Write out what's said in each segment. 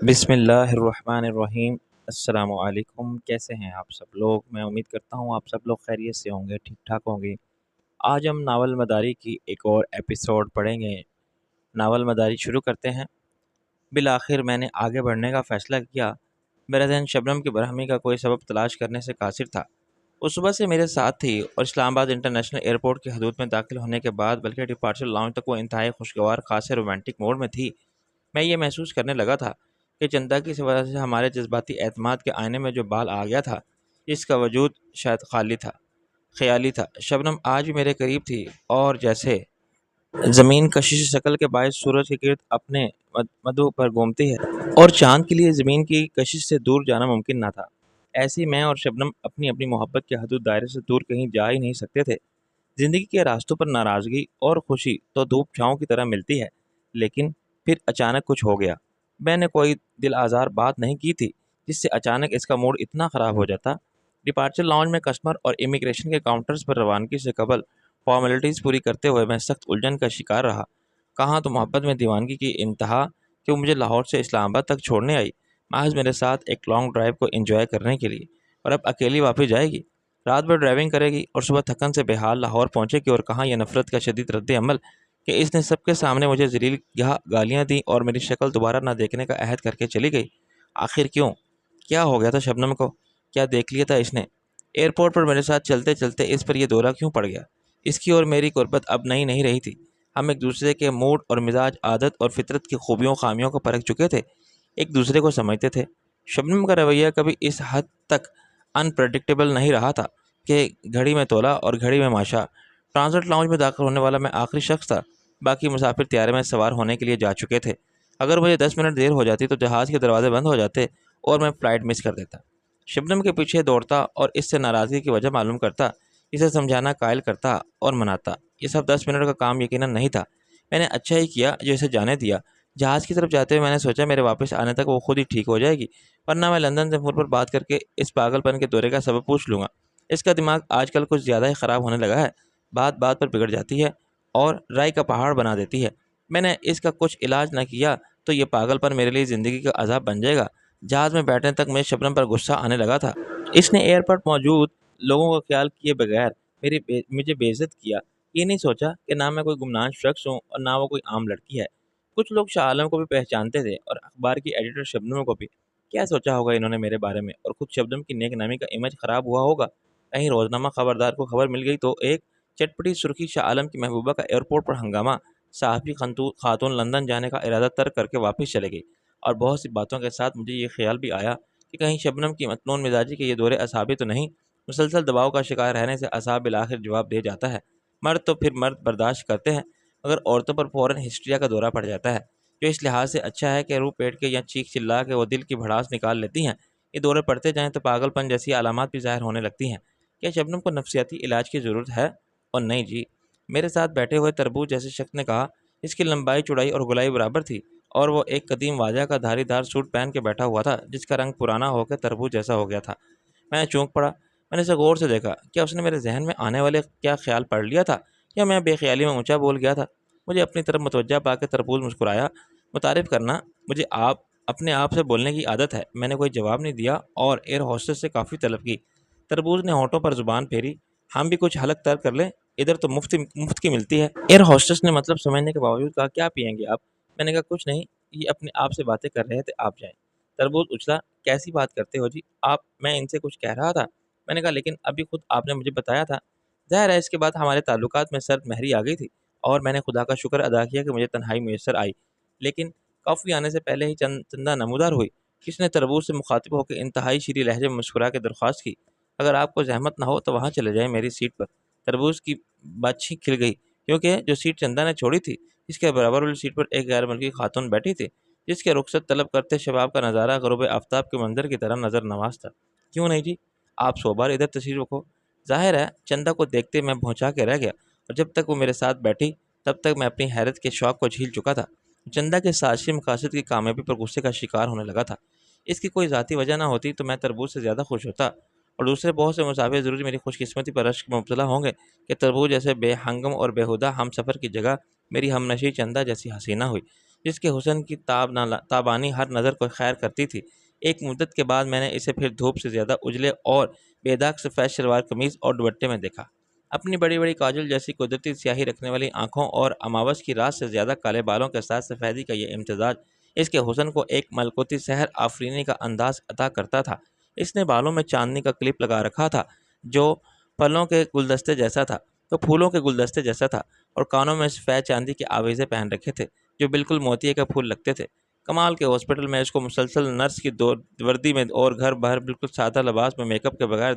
بسم اللہ الرحمن الرحیم۔ السلام علیکم، کیسے ہیں آپ سب لوگ؟ میں امید کرتا ہوں آپ سب لوگ خیریت سے ہوں گے، ٹھیک ٹھاک ہوں گے۔ آج ہم ناول مداری کی ایک اور ایپیسوڈ پڑھیں گے۔ ناول مداری شروع کرتے ہیں۔ بالآخر میں نے آگے بڑھنے کا فیصلہ کیا۔ میرا ذہن شبنم کی برہمی کا کوئی سبب تلاش کرنے سے قاصر تھا۔ وہ صبح سے میرے ساتھ تھی اور اسلام آباد انٹرنیشنل ایئرپورٹ کی حدود میں داخل ہونے کے بعد بلکہ ڈپارچر لاؤنج تک وہ انتہائی خوشگوار خاصے رومانٹک موڈ میں تھی۔ میں یہ محسوس کرنے لگا تھا کہ چندا کی وجہ سے ہمارے جذباتی اعتماد کے آئینے میں جو بال آ گیا تھا، اس کا وجود شاید خیالی تھا۔ شبنم آج بھی میرے قریب تھی اور جیسے زمین کشش شکل کے باعث سورج کے گرد اپنے مدو پر گھومتی ہے اور چاند کے لیے زمین کی کشش سے دور جانا ممکن نہ تھا، ایسی میں اور شبنم اپنی اپنی محبت کے حدود دائرے سے دور کہیں جا ہی نہیں سکتے تھے۔ زندگی کے راستوں پر ناراضگی اور خوشی تو دھوپ چھاؤں کی طرح ملتی ہے، لیکن پھر اچانک کچھ ہو گیا۔ میں نے کوئی دل آزار بات نہیں کی تھی جس سے اچانک اس کا موڈ اتنا خراب ہو جاتا۔ ڈپارچر لاؤنج میں کسٹمر اور امیگریشن کے کاؤنٹرز پر روانگی سے قبل فارمیلٹیز پوری کرتے ہوئے میں سخت الجھن کا شکار رہا۔ کہاں تو محبت میں دیوانگی کی انتہا کہ وہ مجھے لاہور سے اسلام آباد تک چھوڑنے آئی، محض میرے ساتھ ایک لانگ ڈرائیو کو انجوائے کرنے کے لیے، اور اب اکیلی واپس جائے گی، رات بھر ڈرائیونگ کرے گی اور صبح تھکن سے بے حال لاہور پہنچے گی۔ اور کہاں یہ نفرت کا شدید رد عمل کہ اس نے سب کے سامنے مجھے ذلیل گالیاں دیں اور میری شکل دوبارہ نہ دیکھنے کا عہد کر کے چلی گئی۔ آخر کیوں؟ کیا ہو گیا تھا شبنم کو؟ کیا دیکھ لیا تھا اس نے؟ ایئرپورٹ پر میرے ساتھ چلتے چلتے اس پر یہ دورہ کیوں پڑ گیا؟ اس کی اور میری قربت اب نئی نہیں رہی تھی۔ ہم ایک دوسرے کے موڈ اور مزاج، عادت اور فطرت کی خوبیوں خامیوں کو پرکھ چکے تھے، ایک دوسرے کو سمجھتے تھے۔ شبنم کا رویہ کبھی اس حد تک انپریڈکٹیبل نہیں رہا تھا کہ گھڑی میں تولا اور گھڑی میں ماشا۔ ٹرانزٹ لاؤنج میں داخل ہونے والا میں آخری شخص تھا، باقی مسافر طیارے میں سوار ہونے کے لیے جا چکے تھے۔ اگر مجھے 10 منٹ دیر ہو جاتی تو جہاز کے دروازے بند ہو جاتے اور میں فلائٹ مس کر دیتا۔ شبنم کے پیچھے دوڑتا اور اس سے ناراضگی کی وجہ معلوم کرتا، اسے سمجھانا، قائل کرتا اور مناتا۔ یہ سب 10 منٹ کا کام یقیناً نہیں تھا۔ میں نے اچھا ہی کیا جو اسے جانے دیا۔ جہاز کی طرف جاتے ہوئے میں نے سوچا میرے واپس آنے تک وہ خود ہی ٹھیک ہو جائے گی، ورنہ میں لندن سے فون پر بات کر کے اس پاگل پن کے دورے کا سبب پوچھ لوں گا۔ اس کا دماغ آج کل کچھ زیادہ ہی خراب ہونے لگا ہے، بات بات پر بگڑ جاتی ہے اور رائی کا پہاڑ بنا دیتی ہے۔ میں نے اس کا کچھ علاج نہ کیا تو یہ پاگل پن میرے لیے زندگی کا عذاب بن جائے گا۔ جہاز میں بیٹھنے تک میں شبنم پر غصہ آنے لگا تھا۔ اس نے ایئرپورٹ موجود لوگوں کا خیال کیے بغیر مجھے بے عزت کیا۔ یہ نہیں سوچا کہ نہ میں کوئی گمنام شخص ہوں اور نہ وہ کوئی عام لڑکی ہے۔ کچھ لوگ شاہ عالم کو بھی پہچانتے تھے اور اخبار کی ایڈیٹر شبنم کو بھی۔ کیا سوچا ہوگا انہوں نے میرے بارے میں؟ اور خود شبنم کی نیک نامی کا امیج خراب ہوا ہوگا۔ کہیں روزنامہ خبردار کو خبر مل گئی تو ایک چٹپٹی سرخی شاہ عالم کی محبوبہ کا ایئرپورٹ پر ہنگامہ، صحافی خاتون لندن جانے کا ارادہ ترک کر کے واپس چلے گئی۔ اور بہت سی باتوں کے ساتھ مجھے یہ خیال بھی آیا کہ کہیں شبنم کی متنون مزاجی کے یہ دورے اعصابی تو نہیں۔ مسلسل دباؤ کا شکار رہنے سے اعصاب بالآخر جواب دے جاتا ہے۔ مرد تو پھر مرد برداشت کرتے ہیں، مگر عورتوں پر فوراً ہسٹریا کا دورہ پڑ جاتا ہے، جو اس لحاظ سے اچھا ہے کہ روح پیٹ کے یا چیخ چلا کے وہ دل کی بھڑاس نکال لیتی ہیں۔ یہ دورے پڑتے جائیں تو پاگل پن جیسی علامات بھی ظاہر ہونے لگتی ہیں۔ کیا شبنم کو نفسیاتی علاج کی ضرورت ہے؟ اور نہیں جی۔ میرے ساتھ بیٹھے ہوئے تربوز جیسے شخص نے کہا، اس کی لمبائی چوڑائی اور گولائی برابر تھی اور وہ ایک قدیم واجہ کا دھاری دار سوٹ پہن کے بیٹھا ہوا تھا جس کا رنگ پرانا ہو کے تربوز جیسا ہو گیا تھا۔ میں چونک پڑا۔ میں نے اسے غور سے دیکھا۔ کیا اس نے میرے ذہن میں آنے والے کیا خیال پڑھ لیا تھا یا میں بے خیالی میں اونچا بول گیا تھا؟ مجھے اپنی طرف متوجہ پا کے تربوز مسکرایا۔ متعارف کرنا، مجھے اپنے آپ سے بولنے کی عادت ہے۔ میں نے کوئی جواب نہیں دیا اور ایئر ہوسٹس سے کافی طلب کی۔ تربوز نے ہونٹوں پر زبان پھیری۔ ہم بھی کچھ حلق تر کر لیں، ادھر تو مفت کی ملتی ہے۔ ایئر ہوسٹس نے مطلب سمجھنے کے باوجود کہا، کیا پئیں گے آپ؟ میں نے کہا کچھ نہیں، یہ اپنے آپ سے باتیں کر رہے تھے، آپ جائیں۔ تربوز اچھلا، کیسی بات کرتے ہو جی آپ؟ میں ان سے کچھ کہہ رہا تھا۔ میں نے کہا لیکن ابھی خود آپ نے مجھے بتایا تھا۔ ظاہر ہے اس کے بعد ہمارے تعلقات میں سرد مہری آ گئی تھی اور میں نے خدا کا شکر ادا کیا کہ مجھے تنہائی میسر آئی، لیکن کافی آنے سے پہلے ہی چندہ نمودار ہوئی۔ کس نے تربوز سے مخاطب ہو کے انتہائی شیریں لہجے میں مسکرا کے درخواست کی، اگر آپ کو زحمت نہ ہو تو وہاں چلے جائیں میری سیٹ پر۔ تربوز کی بچھی کھل گئی، کیونکہ جو سیٹ چندہ نے چھوڑی تھی اس کے برابر والی سیٹ پر ایک غیر ملکی خاتون بیٹھی تھی جس کے رخصت طلب کرتے شباب کا نظارہ غروب آفتاب کے منظر کی طرح نظر نواز تھا۔ کیوں نہیں جی، آپ صوبار ادھر تشریف رکھو۔ ظاہر ہے چندہ کو دیکھتے میں بھونچا کے رہ گیا اور جب تک وہ میرے ساتھ بیٹھی تب تک میں اپنی حیرت کے شوق کو جھیل چکا تھا۔ چندہ کے سازشی مقاصد کی کامیابی پر غصے کا شکار ہونے لگا تھا۔ اس کی کوئی ذاتی وجہ نہ ہوتی تو میں تربوز سے زیادہ خوش ہوتا اور دوسرے بہت سے مسافر ضرور میری خوش قسمتی پر رشک میں مبتلا ہوں گے کہ تربوز جیسے بے ہنگم اور بیہودہ ہم سفر کی جگہ میری ہم نشیں چندہ جیسی حسینہ ہوئی۔ جس کے حسن کی تابانی ہر نظر کو خیر کرتی تھی۔ ایک مدت کے بعد میں نے اسے پھر دھوپ سے زیادہ اجلے اور بے داغ سفید شلوار قمیض اور دوپٹے میں دیکھا۔ اپنی بڑی بڑی کاجل جیسی قدرتی سیاہی رکھنے والی آنکھوں اور اماوس کی رات سے زیادہ کالے بالوں کے ساتھ سفیدی کا یہ امتزاج اس کے حسن کو ایک ملکوتی سحر آفرینی کا انداز عطا کرتا تھا۔ اس نے بالوں میں چاندنی کا کلپ لگا رکھا تھا جو پھولوں کے گلدستے جیسا تھا اور کانوں میں سفید چاندی کے آویزے پہن رکھے تھے جو بالکل موتیے کے پھول لگتے تھے۔ کمال کے ہاسپٹل میں اس کو مسلسل نرس کی وردی میں اور گھر باہر بالکل سادہ لباس میں میک اپ کے بغیر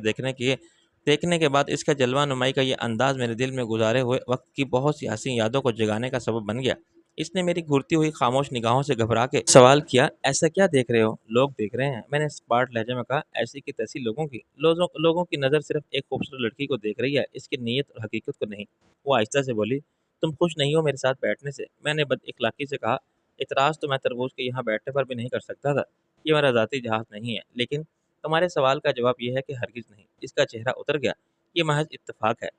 دیکھنے کے بعد اس کا جلوہ نمائی کا یہ انداز میرے دل میں گزارے ہوئے وقت کی بہت سی حسین یادوں کو جگانے کا سبب بن گیا۔ اس نے میری گھرتی ہوئی خاموش نگاہوں سے گھبرا کے سوال کیا، ایسا کیا دیکھ رہے ہو؟ لوگ دیکھ رہے ہیں، میں نے اسپاٹ لہجے میں کہا، ایسی کی تیسی لوگوں کی نظر صرف ایک خوبصورت لڑکی کو دیکھ رہی ہے، اس کی نیت اور حقیقت کو نہیں۔ وہ آہستہ سے بولی، تم خوش نہیں ہو میرے ساتھ بیٹھنے سے؟ میں نے بد اخلاقی سے کہا، اعتراض تو میں تربوز کے یہاں بیٹھنے پر بھی نہیں کر سکتا تھا، یہ میرا ذاتی جہاز نہیں ہے، لیکن تمہارے سوال کا جواب یہ ہے کہ ہرگز نہیں۔ اس کا چہرہ اتر گیا، یہ محض اتفاق ہے۔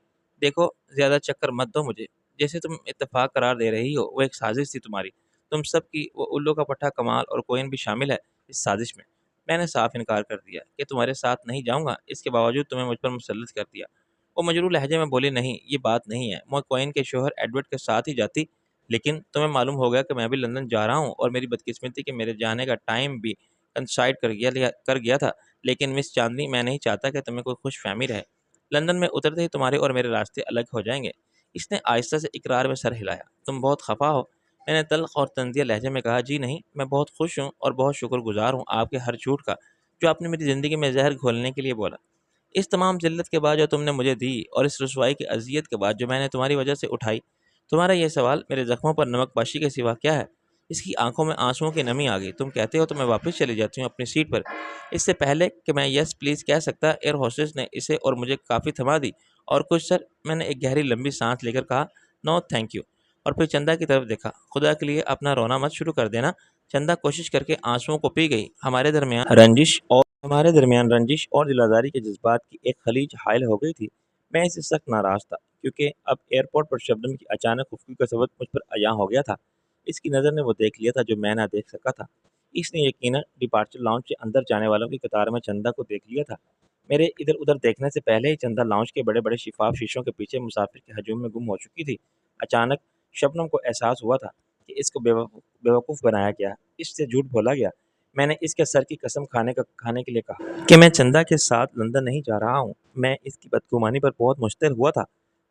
دیکھو زیادہ چکر مت دو مجھے، جیسے تم اتفاق قرار دے رہی ہو وہ ایک سازش تھی تمہاری، تم سب کی، وہ الو کا پٹھا کمال اور کوئن بھی شامل ہے اس سازش میں۔ میں نے صاف انکار کر دیا کہ تمہارے ساتھ نہیں جاؤں گا، اس کے باوجود تمہیں مجھ پر مسلط کر دیا۔ وہ مجروح لہجے میں بولی، نہیں یہ بات نہیں ہے، میں کوئن کے شوہر ایڈورڈ کے ساتھ ہی جاتی، لیکن تمہیں معلوم ہو گیا کہ میں بھی لندن جا رہا ہوں اور میری بدقسمتی کہ میرے جانے کا ٹائم بھی کنسائڈ کر گیا تھا، لیکن مس چاندنی میں نہیں چاہتا کہ تمہیں کوئی خوش فہمی رہے۔ لندن میں اترتے ہی تمہارے اور میرے راستے الگ ہو جائیں گے۔ اس نے آہستہ سے اقرار میں سر ہلایا۔ تم بہت خفا ہو؟ میں نے تلخ اور طنزیہ لہجے میں کہا، جی نہیں، میں بہت خوش ہوں اور بہت شکر گزار ہوں آپ کے ہر جھوٹ کا جو آپ نے میری زندگی میں زہر گھولنے کے لیے بولا۔ اس تمام ذلت کے بعد جو تم نے مجھے دی اور اس رسوائی کی اذیت کے بعد جو میں نے تمہاری وجہ سے اٹھائی، تمہارا یہ سوال میرے زخموں پر نمک پاشی کے سوا کیا ہے؟ اس کی آنکھوں میں آنسوؤں کی نمی آ گئی۔ تم کہتے ہو تو میں واپس چلی جاتی ہوں اپنی سیٹ پر۔ اس سے پہلے کہ میں یس پلیز کہہ سکتا، ایئر ہوسٹس نے اسے اور مجھے کافی تھما دی۔ اور کچھ سر؟ میں نے ایک گہری لمبی سانس لے کر کہا، نو تھینک یو، اور پھر چندا کی طرف دیکھا۔ خدا کے لیے اپنا رونا مت شروع کر دینا۔ چندا کوشش کر کے آنسوؤں کو پی گئی۔ ہمارے درمیان رنجش اور دل آزاری کے جذبات کی ایک خلیج حائل ہو گئی تھی۔ میں اسے سخت ناراض تھا کیونکہ اب ایئرپورٹ پر شبنم کی اچانک خفگی کا سبب مجھ پر عیاں ہو گیا تھا۔ اس کی نظر نے وہ دیکھ لیا تھا جو میں نہ دیکھ سکا تھا۔ اس نے یقیناً ڈپارچر لاؤنج کے اندر جانے والوں کی قطار میں چندا کو دیکھ لیا تھا۔ میرے ادھر ادھر دیکھنے سے پہلے ہی چندا لاؤنج کے بڑے بڑے شفاف شیشوں کے پیچھے مسافر کے ہجوم میں گم ہو چکی تھی۔ اچانک شبنم کو احساس ہوا تھا کہ اس کو بیوقوف بنایا گیا، اس سے جھوٹ بولا گیا۔ میں نے اس کے سر کی قسم کھانے کے لیے کہا کہ میں چندا کے ساتھ لندن نہیں جا رہا ہوں۔ میں اس کی بدگمانی پر بہت مشتعل ہوا تھا،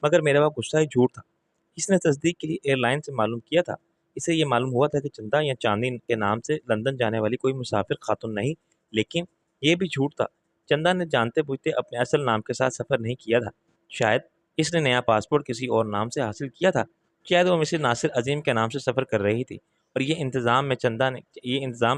مگر میرا وہ غصہ ہی جھوٹ تھا۔ اس نے تصدیق کے لیے ایئر لائن سے معلوم کیا تھا۔ اسے یہ معلوم ہوا تھا کہ چندا یا چاندنی کے نام سے لندن جانے والی کوئی مسافر خاتون نہیں، لیکن یہ بھی جھوٹ تھا۔ چندا نے جانتے بوجھتے اپنے اصل نام کے ساتھ سفر نہیں کیا تھا۔ شاید اس نے نیا پاسپورٹ کسی اور نام سے حاصل کیا تھا۔ شاید وہ مسز ناصر عظیم کے نام سے سفر کر رہی تھی اور یہ انتظام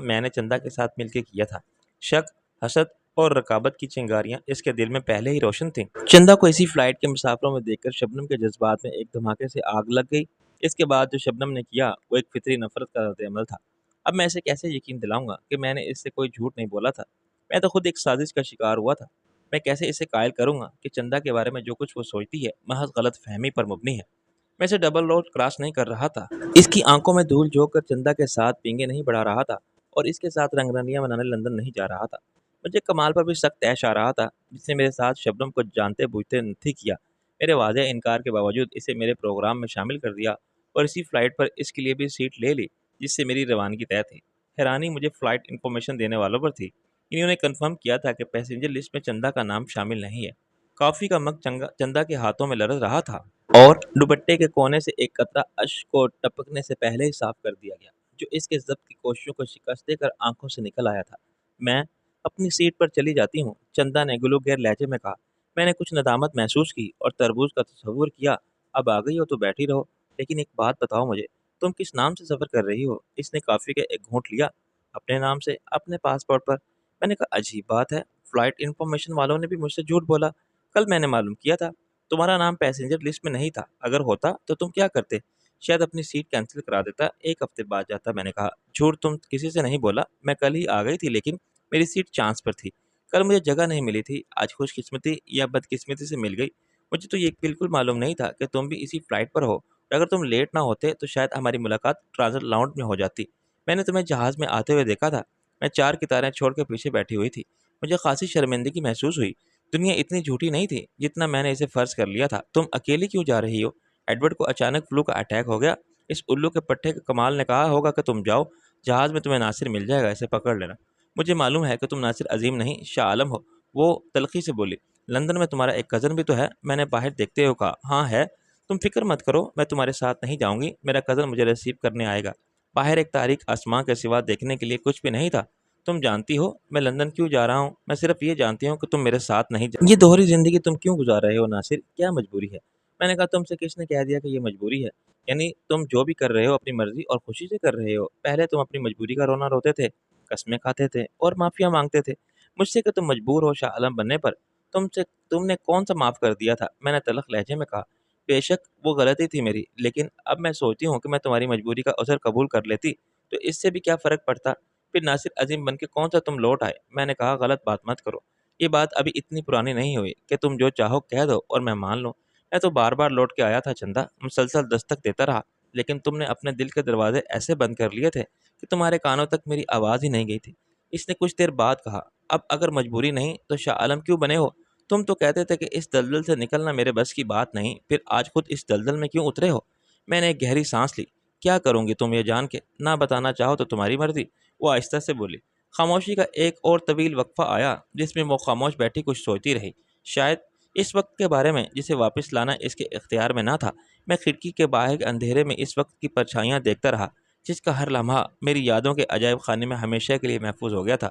میں نے چندا کے ساتھ مل کے کیا تھا۔ شک، حسد اور رقابت کی چنگاریاں اس کے دل میں پہلے ہی روشن تھیں۔ چندا کو اسی فلائٹ کے مسافروں میں دیکھ کر شبنم کے جذبات میں ایک دھماکے سے آگ لگ گئی۔ اس کے بعد جو شبنم نے کیا وہ ایک فطری نفرت کا رد عمل تھا۔ اب میں اسے کیسے یقین دلاؤں گا کہ میں نے اس سے کوئی جھوٹ نہیں بولا تھا؟ میں تو خود ایک سازش کا شکار ہوا تھا۔ میں کیسے اسے قائل کروں گا کہ چندا کے بارے میں جو کچھ وہ سوچتی ہے محض غلط فہمی پر مبنی ہے؟ میں اسے ڈبل روڈ کراس نہیں کر رہا تھا، اس کی آنکھوں میں دھول جھونک کر چندا کے ساتھ پینگے نہیں بڑھا رہا تھا اور اس کے ساتھ رنگ رنگیاں بنانے لندن نہیں جا رہا تھا۔ مجھے کمال پر بھی سخت تیش آ رہا تھا جس نے میرے ساتھ شبنم کو جانتے بوجھتے نہیں کیا۔ میرے واضح انکار کے باوجود اسے میرے پروگرام میں شامل کر دیا اور اسی فلائٹ پر اس کے لیے بھی سیٹ لے لی جس سے میری روانگی طے تھی۔ حیرانی مجھے فلائٹ انفارمیشن دینے والوں پر تھی۔ انہوں نے کنفرم کیا تھا کہ پیسنجر لسٹ میں چندا کا نام شامل نہیں ہے۔ کافی کا مگ چندا کے ہاتھوں میں لرز رہا تھا اور دوپٹے کے کونے سے ایک قطرہ اشک کو ٹپکنے سے پہلے ہی صاف کر دیا گیا جو اس کے ضبط کی کوششوں کو شکست دے کر آنکھوں سے نکل آیا تھا۔ میں اپنی سیٹ پر چلی جاتی ہوں، چندا نے گلوگیر لہجے میں کہا۔ میں نے کچھ ندامت محسوس کی اور تربوز کا تصور کیا۔ اب آ گئی ہو تو بیٹھی رہو، لیکن ایک بات بتاؤ مجھے، تم کس نام سے سفر کر رہی ہو؟ اس نے کافی کا ایک گھونٹ لیا۔ اپنے نام سے، اپنے پاسپورٹ پر۔ میں نے کہا، عجیب بات ہے، فلائٹ انفارمیشن والوں نے بھی مجھ سے جھوٹ بولا۔ کل میں نے معلوم کیا تھا تمہارا نام پیسنجر لسٹ میں نہیں تھا، اگر ہوتا تو تم کیا کرتے؟ شاید اپنی سیٹ کینسل کرا دیتا، ایک ہفتے بعد جاتا۔ میں نے کہا، جھوٹ تم کسی سے نہیں بولا، میں کل ہی آ گئی تھی، لیکن میری سیٹ چانس پر تھی، کل مجھے جگہ نہیں ملی تھی، آج خوش قسمتی یا بدقسمتی سے مل گئی۔ مجھے تو یہ بالکل معلوم نہیں تھا کہ تم بھی اسی فلائٹ پر ہو اگر تم لیٹ نہ ہوتے تو شاید ہماری ملاقات ٹرانزٹ لاؤنج میں ہو جاتی۔ میں نے تمہیں جہاز میں آتے ہوئے دیکھا تھا۔ میں 4 کتاریں چھوڑ کے پیچھے بیٹھی ہوئی تھی۔ مجھے خاصی شرمندگی محسوس ہوئی۔ دنیا اتنی جھوٹی نہیں تھی جتنا میں نے اسے فرض کر لیا تھا۔ تم اکیلی کیوں جا رہی ہو؟ ایڈورڈ کو اچانک فلو کا اٹیک ہو گیا۔ اس الو کے پٹھے کے کمال نے کہا ہوگا کہ تم جاؤ، جہاز میں تمہیں ناصر مل جائے گا، اسے پکڑ لینا۔ مجھے معلوم ہے کہ تم ناصر عظیم نہیں، شاہ عالم ہو، وہ تلخی سے بولی۔ لندن میں تمہارا ایک کزن بھی تو ہے، میں نے باہر دیکھتے ہوئے کہا۔ ہاں ہے، تم فکر مت کرو، میں تمہارے ساتھ نہیں جاؤں گی، میرا کزن مجھے ریسیو کرنے آئے گا۔ باہر ایک تاریک آسمان کے سوا دیکھنے کے لیے کچھ بھی نہیں تھا۔ تم جانتی ہو میں لندن کیوں جا رہا ہوں؟ میں صرف یہ جانتی ہوں کہ تم میرے ساتھ نہیں یہ دوہری زندگی تم کیوں گزار رہے ہو ناصر؟ کیا مجبوری ہے؟ میں نے کہا تم سے کس نے کہہ دیا کہ یہ مجبوری ہے؟ یعنی تم جو بھی کر رہے ہو اپنی مرضی اور خوشی سے کر رہے ہو۔ پہلے تم اپنی مجبوری کا رونا روتے تھے، قسمیں کھاتے تھے اور معافیاں مانگتے تھے مجھ سے کہ تم مجبور ہو شاہ عالم بننے پر۔ تم نے کون سا معاف کر دیا تھا؟ میں نے تلخ لہجے میں کہا۔ بے شک وہ غلطی تھی میری، لیکن اب میں سوچتی ہوں کہ میں تمہاری مجبوری کا عذر قبول کر لیتی تو اس سے بھی کیا فرق پڑتا؟ پھر ناصر عظیم بن کے کون سا تم لوٹ آئے؟ میں نے کہا غلط بات مت کرو، یہ بات ابھی اتنی پرانی نہیں ہوئی کہ تم جو چاہو کہہ دو اور میں مان لوں۔ میں تو بار بار لوٹ کے آیا تھا چندا، مسلسل دستک دیتا رہا، لیکن تم نے اپنے دل کے دروازے ایسے بند کر لیے تھے کہ تمہارے کانوں تک میری آواز ہی نہیں گئی تھی۔ اس نے کچھ دیر بعد کہا، اب اگر مجبوری نہیں تو شاہ عالم کیوں بنے ہو؟ تم تو کہتے تھے کہ اس دلدل سے نکلنا میرے بس کی بات نہیں، پھر آج خود اس دلدل میں کیوں اترے ہو؟ میں نے ایک گہری سانس لی۔ کیا کروں گی تم یہ جان کے؟ نہ بتانا چاہو تو تمہاری مرضی، وہ آہستہ سے بولی۔ خاموشی کا ایک اور طویل وقفہ آیا جس میں وہ خاموش بیٹھی کچھ سوچتی رہی۔ شاید اس وقت کے بارے میں جسے واپس لانا اس کے اختیار میں نہ تھا۔ میں کھڑکی کے باہر کے اندھیرے میں اس وقت کی پرچھائیاں دیکھتا رہا جس کا ہر لمحہ میری یادوں کے عجائب خانے میں ہمیشہ کے لیے محفوظ ہو گیا تھا۔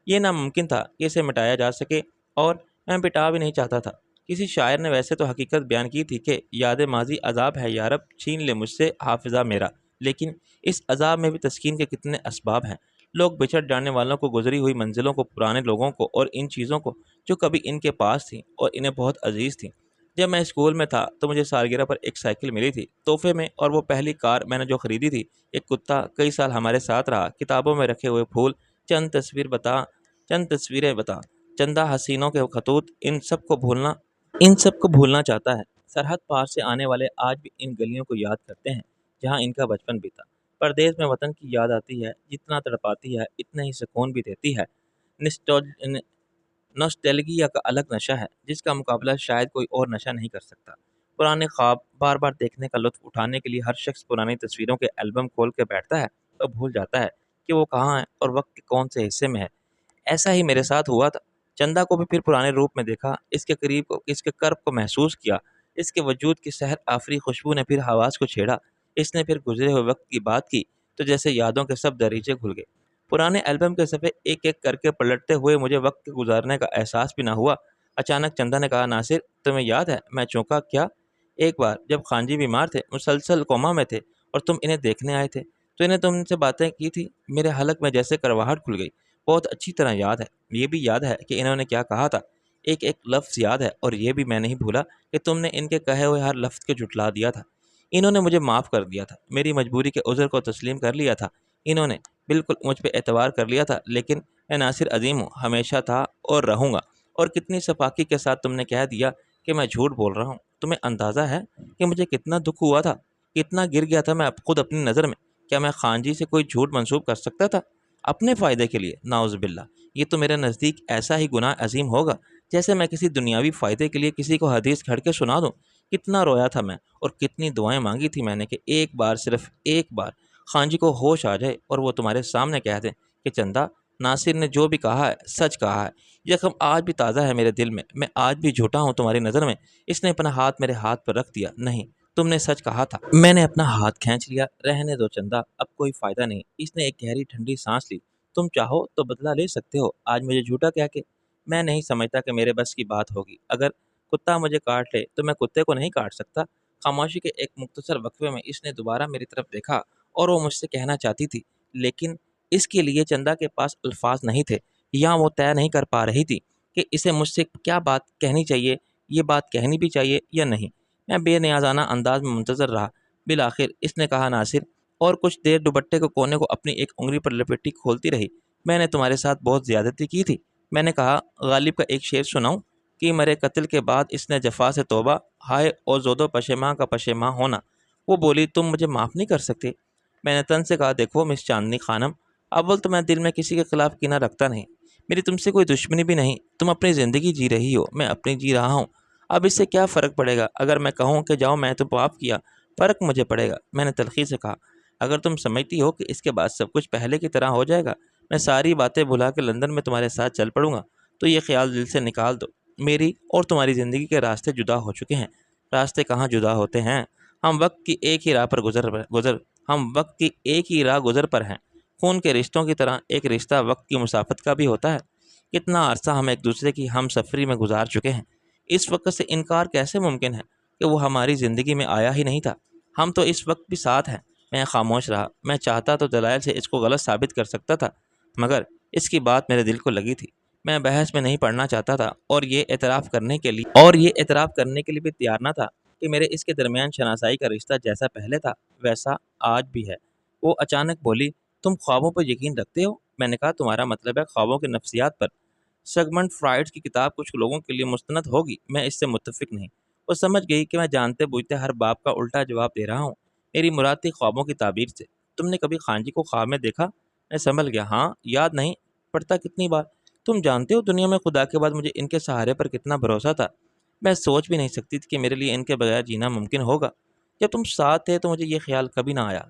یہ ناممکن تھا کہ اسے مٹایا جا سکے، اور میں مٹا بھی نہیں چاہتا تھا۔ کسی شاعر نے ویسے تو حقیقت بیان کی تھی کہ یاد ماضی عذاب ہے یارب، چھین لے مجھ سے حافظہ میرا، لیکن اس عذاب میں بھی تسکین کے کتنے اسباب ہیں۔ لوگ بچھڑ جانے والوں کو، گزری ہوئی منزلوں کو، پرانے لوگوں کو اور ان چیزوں کو جو کبھی ان کے پاس تھیں اور انہیں بہت عزیز تھیں۔ جب میں اسکول میں تھا تو مجھے سالگرہ پر ایک سائیکل ملی تھی تحفے میں، اور وہ پہلی کار میں نے جو خریدی تھی۔ ایک کتا کئی سال ہمارے ساتھ رہا، کتابوں میں رکھے ہوئے پھول، چند تصویریں بتا، چندہ حسینوں کے خطوط، ان سب کو بھولنا چاہتا ہے۔ سرحد پار سے آنے والے آج بھی ان گلیوں کو یاد کرتے ہیں جہاں ان کا بچپن بیتا۔ پردیس میں وطن کی یاد آتی ہے، جتنا تڑپاتی ہے اتنا ہی سکون بھی دیتی ہے۔ نوسٹیلگیا کا الگ نشہ ہے جس کا مقابلہ شاید کوئی اور نشہ نہیں کر سکتا۔ پرانے خواب بار بار دیکھنے کا لطف اٹھانے کے لیے ہر شخص پرانی تصویروں کے البم کھول کے بیٹھتا ہے اور بھول جاتا ہے کہ وہ کہاں ہے اور وقت کے کون سے حصے میں ہے۔ ایسا ہی میرے ساتھ ہوا تھا۔ چندا کو بھی پھر پرانے روپ میں دیکھا، اس کے قریب کو، اس کے قرب کو محسوس کیا۔ اس کے وجود کی سحر آفری خوشبو نے پھر حواس کو چھیڑا۔ اس نے پھر گزرے ہوئے وقت کی بات کی تو جیسے یادوں کے سب دریچے کھل گئے۔ پرانے البم کے صفحے ایک ایک کر کے پلٹتے ہوئے مجھے وقت کے گزارنے کا احساس بھی نہ ہوا۔ اچانک چندا نے کہا، ناصر تمہیں یاد ہے؟ میں چونکا۔ کیا؟ ایک بار جب خانجی بیمار تھے، مسلسل کوما میں تھے، اور تم انہیں دیکھنے آئے تھے تو انہیں تم سے باتیں کی تھی، میرے حلق میں جیسے کرواہٹ کھل گئی۔ بہت اچھی طرح یاد ہے۔ یہ بھی یاد ہے کہ انہوں نے کیا کہا تھا۔ ایک ایک لفظ یاد ہے، اور یہ بھی میں نہیں بھولا کہ تم نے ان کے کہے ہوئے ہر لفظ کو جھٹلا دیا تھا۔ انہوں نے مجھے معاف کر دیا تھا، میری مجبوری کے عذر کو تسلیم کر لیا تھا۔ انہوں نے بالکل مجھ پہ اعتبار کر لیا تھا، لیکن میں ناصر عظیم ہوں، ہمیشہ تھا اور رہوں گا۔ اور کتنی صفاقی کے ساتھ تم نے کہہ دیا کہ میں جھوٹ بول رہا ہوں۔ تمہیں اندازہ ہے کہ مجھے کتنا دکھ ہوا تھا، کتنا گر گیا تھا میں خود اپنی نظر میں۔ کیا میں خان جی سے کوئی جھوٹ منسوب کر سکتا تھا اپنے فائدے کے لیے؟ ناؤز باللہ، یہ تو میرے نزدیک ایسا ہی گناہ عظیم ہوگا جیسے میں کسی دنیاوی فائدے کے لیے کسی کو حدیث کھڑ کے سنا دوں۔ کتنا رویا تھا میں، اور کتنی دعائیں مانگی تھی میں نے کہ ایک بار، صرف ایک بار خان جی کو ہوش آ جائے اور وہ تمہارے سامنے کہہ دیں کہ چندا، ناصر نے جو بھی کہا ہے سچ کہا ہے۔ یہ زخم آج بھی تازہ ہے میرے دل میں آج بھی جھوٹا ہوں تمہاری نظر میں۔ اس نے اپنا ہاتھ میرے ہاتھ پر رکھ دیا۔ نہیں، تم نے سچ کہا تھا۔ میں نے اپنا ہاتھ کھینچ لیا۔ رہنے دو چندا، اب کوئی فائدہ نہیں۔ اس نے ایک گہری ٹھنڈی سانس لی۔ تم چاہو تو بدلہ لے سکتے ہو آج مجھے جھوٹا کہہ کے۔ میں نہیں سمجھتا کہ میرے بس کی بات ہوگی۔ اگر کتا مجھے کاٹ لے تو میں کتے کو نہیں کاٹ سکتا۔ خاموشی کے ایک مختصر وقفے میں اس نے دوبارہ میری طرف دیکھا، اور وہ مجھ سے کہنا چاہتی تھی، لیکن اس کے لیے چندا کے پاس الفاظ نہیں تھے، یا وہ طے نہیں کر پا رہی تھی کہ اسے مجھ سے کیا بات کہنی چاہیے، یہ بات کہنی بھی چاہیے یا نہیں۔ میں بے نیازانہ انداز میں منتظر رہا۔ بالآخر اس نے کہا، ناصر، اور کچھ دیر دوپٹے کے کونے کو اپنی ایک انگلی پر لپیٹی کھولتی رہی، میں نے تمہارے ساتھ بہت زیادتی کی تھی۔ میں نے کہا، غالب کا ایک شعر سناؤں کہ مرے قتل کے بعد اس نے جفا سے توبہ، ہائے او زود و پشیماں کا پشیماں ہونا۔ وہ بولی تم مجھے معاف نہیں کر سکتے؟ میں نے تن سے کہا دیکھو مس چاندنی خانم، اول تو میں دل میں کسی کے خلاف کینہ رکھتا نہیں، میری تم سے کوئی دشمنی بھی نہیں، تم اپنی زندگی جی رہی ہو، میں اپنی جی رہا ہوں، اب اس سے کیا فرق پڑے گا اگر میں کہوں کہ جاؤ میں تو معاف کیا؟ فرق مجھے پڑے گا۔ میں نے تلخی سے کہا اگر تم سمجھتی ہو کہ اس کے بعد سب کچھ پہلے کی طرح ہو جائے گا، میں ساری باتیں بھلا کے لندن میں تمہارے ساتھ چل پڑوں گا، تو یہ خیال دل سے نکال دو، میری اور تمہاری زندگی کے راستے جدا ہو چکے ہیں۔ راستے کہاں جدا ہوتے ہیں، ہم وقت کی ایک ہی راہ پر گزر ہم وقت کی ایک ہی راہ گزر پر ہیں۔ خون کے رشتوں کی طرح ایک رشتہ وقت کی مسافت کا بھی ہوتا ہے۔ کتنا عرصہ ہم ایک دوسرے کی ہم سفری میں گزار چکے ہیں، اس وقت سے انکار کیسے ممکن ہے کہ وہ ہماری زندگی میں آیا ہی نہیں تھا؟ ہم تو اس وقت بھی ساتھ ہیں۔ میں خاموش رہا، میں چاہتا تو دلائل سے اس کو غلط ثابت کر سکتا تھا، مگر اس کی بات میرے دل کو لگی تھی۔ میں بحث میں نہیں پڑھنا چاہتا تھا اور یہ اعتراف کرنے کے لیے بھی تیار نہ تھا کہ میرے اس کے درمیان شناسائی کا رشتہ جیسا پہلے تھا ویسا آج بھی ہے۔ وہ اچانک بولی تم خوابوں پر یقین رکھتے ہو؟ میں نے کہا تمہارا مطلب ہے خوابوں کی نفسیات پر؟ سگمنٹ فرائڈ کی کتاب کچھ لوگوں کے لیے مستند ہوگی، میں اس سے متفق نہیں۔ وہ سمجھ گئی کہ میں جانتے بوجھتے ہر باب کا الٹا جواب دے رہا ہوں۔ میری مراد تھی خوابوں کی تعبیر سے۔ تم نے کبھی خان جی کو خواب میں دیکھا؟ میں سنبھل گیا، ہاں، یاد نہیں پڑتا کتنی بار۔ تم جانتے ہو دنیا میں خدا کے بعد مجھے ان کے سہارے پر کتنا بھروسہ تھا، میں سوچ بھی نہیں سکتی تھی کہ میرے لیے ان کے بغیر جینا ممکن ہوگا۔ جب تم ساتھ تھے تو مجھے یہ خیال کبھی نہ آیا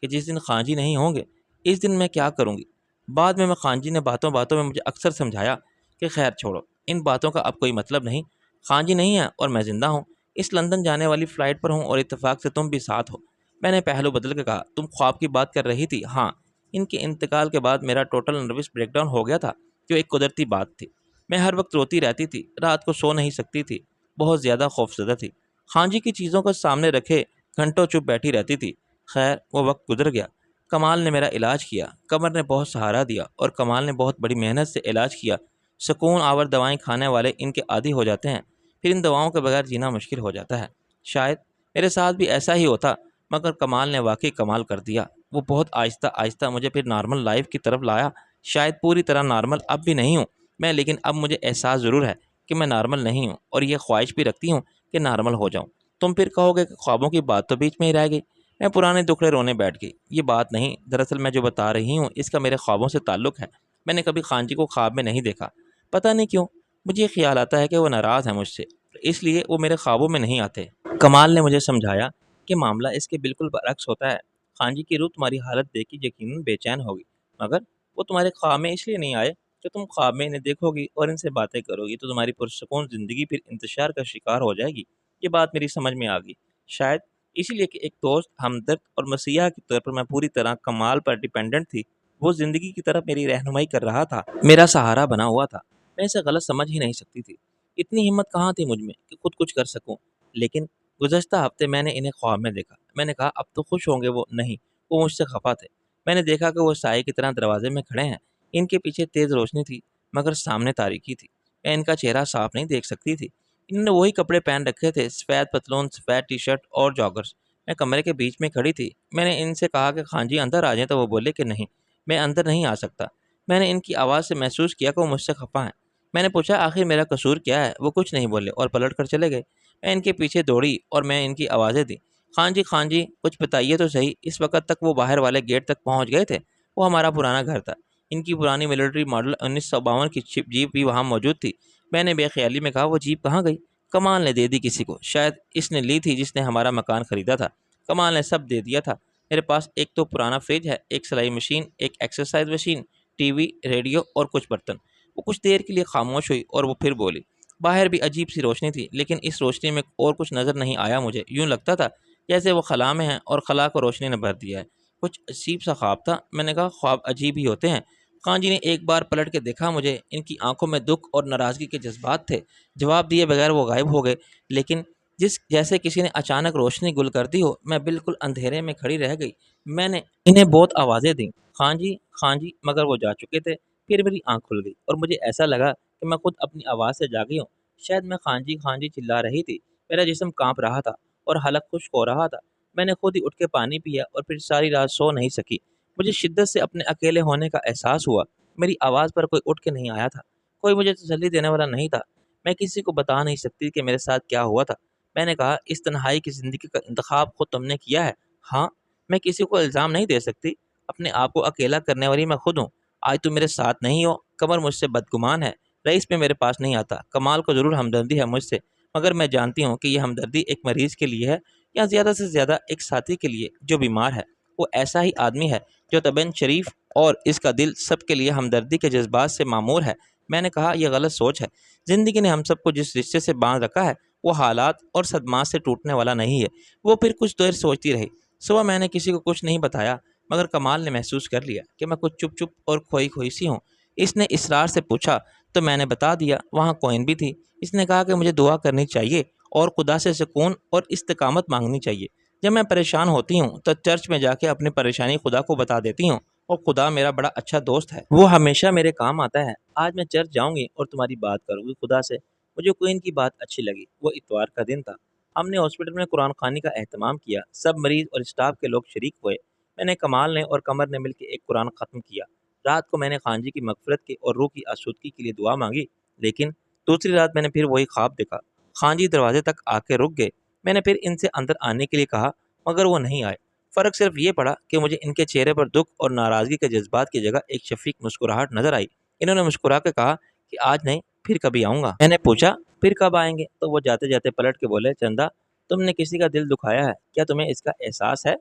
کہ جس دن خان جی نہیں ہوں گے اس دن میں کیا کروں گی۔ بعد میں خان جی نے باتوں باتوں میں مجھے اکثر سمجھایا کہ خیر چھوڑو، ان باتوں کا اب کوئی مطلب نہیں، خان جی نہیں ہیں اور میں زندہ ہوں، اس لندن جانے والی فلائٹ پر ہوں اور اتفاق سے تم بھی ساتھ ہو۔ میں نے پہلو بدل کے کہا تم خواب کی بات کر رہی تھی؟ ہاں، ان کے انتقال کے بعد میرا ٹوٹل نروس بریک ڈاؤن ہو گیا تھا، جو ایک قدرتی بات تھی۔ میں ہر وقت روتی رہتی تھی، رات کو سو نہیں سکتی تھی، بہت زیادہ خوفزدہ تھی، خان جی کی چیزوں کو سامنے رکھے گھنٹوں چپ بیٹھی رہتی تھی۔ خیر وہ وقت گزر گیا، کمال نے میرا علاج کیا، قمر نے بہت سہارا دیا اور کمال نے بہت بڑی محنت سے علاج کیا۔ سکون آور دوائیں کھانے والے ان کے عادی ہو جاتے ہیں، پھر ان دواؤں کے بغیر جینا مشکل ہو جاتا ہے۔ شاید میرے ساتھ بھی ایسا ہی ہوتا، مگر کمال نے واقعی کمال کر دیا۔ وہ بہت آہستہ آہستہ مجھے پھر نارمل لائف کی طرف لایا۔ شاید پوری طرح نارمل اب بھی نہیں ہوں میں، لیکن اب مجھے احساس ضرور ہے کہ میں نارمل نہیں ہوں، اور یہ خواہش بھی رکھتی ہوں کہ نارمل ہو جاؤں۔ تم پھر کہو گے کہ خوابوں کی بات تو بیچ میں ہی رہ گئی۔ میں پرانے دکھڑے رونے بیٹھ گئی۔ یہ بات نہیں، دراصل میں جو بتا رہی ہوں اس کا میرے خوابوں سے تعلق ہے۔ میں نے کبھی خان جی کو خواب میں نہیں دیکھا، پتہ نہیں کیوں مجھے یہ خیال آتا ہے کہ وہ ناراض ہیں مجھ سے، اس لیے وہ میرے خوابوں میں نہیں آتے۔ کمال نے مجھے سمجھایا کہ معاملہ اس کے بالکل برعکس ہوتا ہے۔ خان جی کی روح تمہاری حالت دیکھ کے یقیناً بے چین ہوگی، مگر وہ تمہارے خواب میں اس لیے نہیں آئے کہ تم خواب میں انہیں دیکھو گی اور ان سے باتیں کرو گی تو تمہاری پرسکون زندگی پھر انتشار کا شکار ہو جائے گی۔ یہ بات میری سمجھ میں آ گئی، شاید اسی لیے کہ ایک دوست، ہمدرد اور مسیحا کے طور پر میں پوری طرح کمال پر ڈیپینڈنٹ تھی۔ وہ زندگی کی طرف میری رہنمائی کر رہا تھا، میرا سہارا بنا ہوا تھا۔ میں اسے غلط سمجھ ہی نہیں سکتی تھی۔ اتنی ہمت کہاں تھی مجھ میں کہ خود کچھ کر سکوں، لیکن گزشتہ ہفتے میں نے انہیں خواب میں دیکھا۔ میں نے کہا اب تو خوش ہوں گے وہ؟ نہیں، وہ مجھ سے خفا تھے۔ میں نے دیکھا کہ وہ سائے کی طرح دروازے میں کھڑے ہیں، ان کے پیچھے تیز روشنی تھی مگر سامنے تاریکی تھی، میں ان کا چہرہ صاف نہیں دیکھ سکتی تھی۔ انہوں نے وہی کپڑے پہن رکھے تھے، سفید پتلون، سفید ٹی شرٹ اور جاگرز۔ میں کمرے کے بیچ میں کھڑی تھی۔ میں نے ان سے کہا کہ خان جی اندر آ جائیں تو وہ بولے کہ نہیں، میں اندر نہیں آ سکتا۔ میں نے ان کی آواز سے محسوس کیا کہ وہ مجھ سے خفا ہیں۔ میں نے پوچھا آخر میرا قصور کیا ہے؟ وہ کچھ نہیں بولے اور پلٹ کر چلے گئے۔ میں ان کے پیچھے دوڑی اور میں ان کی آوازیں دی، خان جی کچھ بتائیے تو صحیح۔ اس وقت تک وہ باہر والے گیٹ تک پہنچ گئے تھے۔ وہ ہمارا پرانا گھر تھا، ان کی پرانی ملٹری ماڈل 1952 کی جیپ بھی وہاں موجود تھی۔ میں نے بے خیالی میں کہا وہ جیپ کہاں گئی؟ کمال نے دے دی کسی کو، شاید اس نے لی تھی جس نے ہمارا مکان خریدا تھا۔ کمال نے سب دے دیا تھا۔ میرے پاس ایک تو پرانا فریج ہے، ایک سلائی مشین، ایک exercise machine, T V, radio اور کچھ برتن۔ وہ کچھ دیر کے لیے خاموش ہوئی اور وہ پھر بولی، باہر بھی عجیب سی روشنی تھی، لیکن اس روشنی میں اور کچھ نظر نہیں آیا مجھے۔ یوں لگتا تھا جیسے وہ خلا میں ہیں اور خلا کو روشنی نے بھر دیا ہے۔ کچھ عجیب سا خواب تھا۔ میں نے کہا خواب عجیب ہی ہوتے ہیں۔ خان جی نے ایک بار پلٹ کے دیکھا مجھے، ان کی آنکھوں میں دکھ اور ناراضگی کے جذبات تھے۔ جواب دیے بغیر وہ غائب ہو گئے، لیکن جیسے کسی نے اچانک روشنی گل کر دی ہو۔ میں بالکل اندھیرے میں کھڑی رہ گئی۔ میں نے انہیں بہت آوازیں دیں، خان جی، مگر وہ جا چکے تھے۔ پھر میری آنکھ کھل گئی اور مجھے ایسا لگا کہ میں خود اپنی آواز سے جاگی ہوں۔ شاید میں خان جی چلا رہی تھی، میرا جسم کانپ رہا تھا اور حلق خشک ہو رہا تھا۔ میں نے خود ہی اٹھ کے پانی پیا اور پھر ساری رات سو نہیں سکی۔ مجھے شدت سے اپنے اکیلے ہونے کا احساس ہوا۔ میری آواز پر کوئی اٹھ کے نہیں آیا تھا، کوئی مجھے تسلی دینے والا نہیں تھا۔ میں کسی کو بتا نہیں سکتی کہ میرے ساتھ کیا ہوا تھا۔ میں نے کہا اس تنہائی کی زندگی کا انتخاب خود تم نے کیا ہے؟ ہاں، میں کسی کو الزام نہیں دے سکتی، اپنے آپ کو اکیلا کرنے والی میں خود ہوں۔ آج تم میرے ساتھ نہیں ہو، قمر مجھ سے بدگمان ہے، رئیس میں میرے پاس نہیں آتا، کمال کو ضرور ہمدردی ہے مجھ سے، مگر میں جانتی ہوں کہ یہ ہمدردی ایک مریض کے لیے ہے یا زیادہ سے زیادہ ایک ساتھی کے لیے جو بیمار ہے۔ وہ ایسا ہی آدمی ہے جو طبعاً شریف اور اس کا دل سب کے لیے ہمدردی کے جذبات سے معمور ہے۔ میں نے کہا یہ غلط سوچ ہے، زندگی نے ہم سب کو جس رشتے سے باندھ رکھا ہے وہ حالات اور صدمات سے ٹوٹنے والا نہیں ہے۔ وہ پھر کچھ دیر سوچتی رہی۔ صبح میں نے کسی کو کچھ نہیں بتایا، مگر کمال نے محسوس کر لیا کہ میں کچھ چپ چپ اور کھوئی کھوئی سی ہوں۔ اس نے اصرار سے پوچھا تو میں نے بتا دیا، وہاں کوئن بھی تھی۔ اس نے کہا کہ مجھے دعا کرنی چاہیے اور خدا سے سکون اور استقامت مانگنی چاہیے۔ جب میں پریشان ہوتی ہوں تو چرچ میں جا کے اپنی پریشانی خدا کو بتا دیتی ہوں، اور خدا میرا بڑا اچھا دوست ہے، وہ ہمیشہ میرے کام آتا ہے۔ آج میں چرچ جاؤں گی اور تمہاری بات کروں گی خدا سے۔ مجھے کوئن کی بات اچھی لگی۔ وہ اتوار کا دن تھا، ہم نے ہاسپٹل میں قرآن خوانی کا اہتمام کیا، سب مریض اور اسٹاف کے لوگ شریک ہوئے۔ میں نے، کمال نے اور قمر نے مل کے ایک قرآن ختم کیا۔ رات کو میں نے خان جی کی مغفرت کی اور روح کی آسودگی کے لیے دعا مانگی، لیکن دوسری رات میں نے پھر وہی خواب دیکھا۔ خان جی دروازے تک آ کے رک گئے۔ میں نے پھر ان سے اندر آنے کے لیے کہا، مگر وہ نہیں آئے۔ فرق صرف یہ پڑا کہ مجھے ان کے چہرے پر دکھ اور ناراضگی کے جذبات کی جگہ ایک شفیق مسکراہٹ نظر آئی۔ انہوں نے مسکرا کے کہا کہ آج نہیں، پھر کبھی آؤں گا۔ میں نے پوچھا پھر کب آئیں گے؟ تو وہ جاتے جاتے پلٹ کے بولے، چندا، تم نے کسی کا دل دکھایا ہے، کیا تمہیں اس کا احساس ہے؟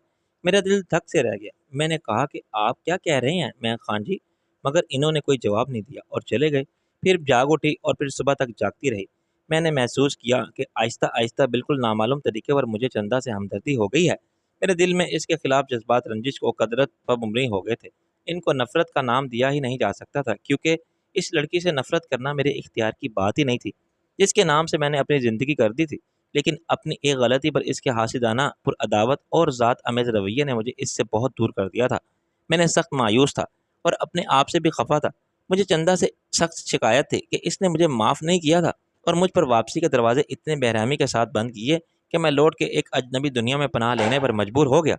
میرا دل دھک سے رہ گیا۔ میں نے کہا کہ آپ کیا کہہ رہے ہیں میں خان جی؟ مگر انہوں نے کوئی جواب نہیں دیا اور چلے گئے۔ پھر جاگ اٹھی اور پھر صبح تک جاگتی رہی۔ میں نے محسوس کیا کہ آہستہ آہستہ بالکل نامعلوم طریقے پر مجھے چندا سے ہمدردی ہو گئی ہے۔ میرے دل میں اس کے خلاف جذبات رنجش و قدرت پر مبنی ہو گئے تھے۔ ان کو نفرت کا نام دیا ہی نہیں جا سکتا تھا، کیونکہ اس لڑکی سے نفرت کرنا میرے اختیار کی بات ہی نہیں تھی، جس کے نام سے میں نے اپنی زندگی کر دی تھی۔ لیکن اپنی ایک غلطی پر اس کے حاسدانہ پر عداوت اور ذات امیز رویے نے مجھے اس سے بہت دور کر دیا تھا۔ میں نے سخت مایوس تھا اور اپنے آپ سے بھی خفا تھا۔ مجھے چندا سے سخت شکایت تھی کہ اس نے مجھے معاف نہیں کیا تھا اور مجھ پر واپسی کے دروازے اتنے بے رحمی کے ساتھ بند کیے کہ میں لوٹ کے ایک اجنبی دنیا میں پناہ لینے پر مجبور ہو گیا۔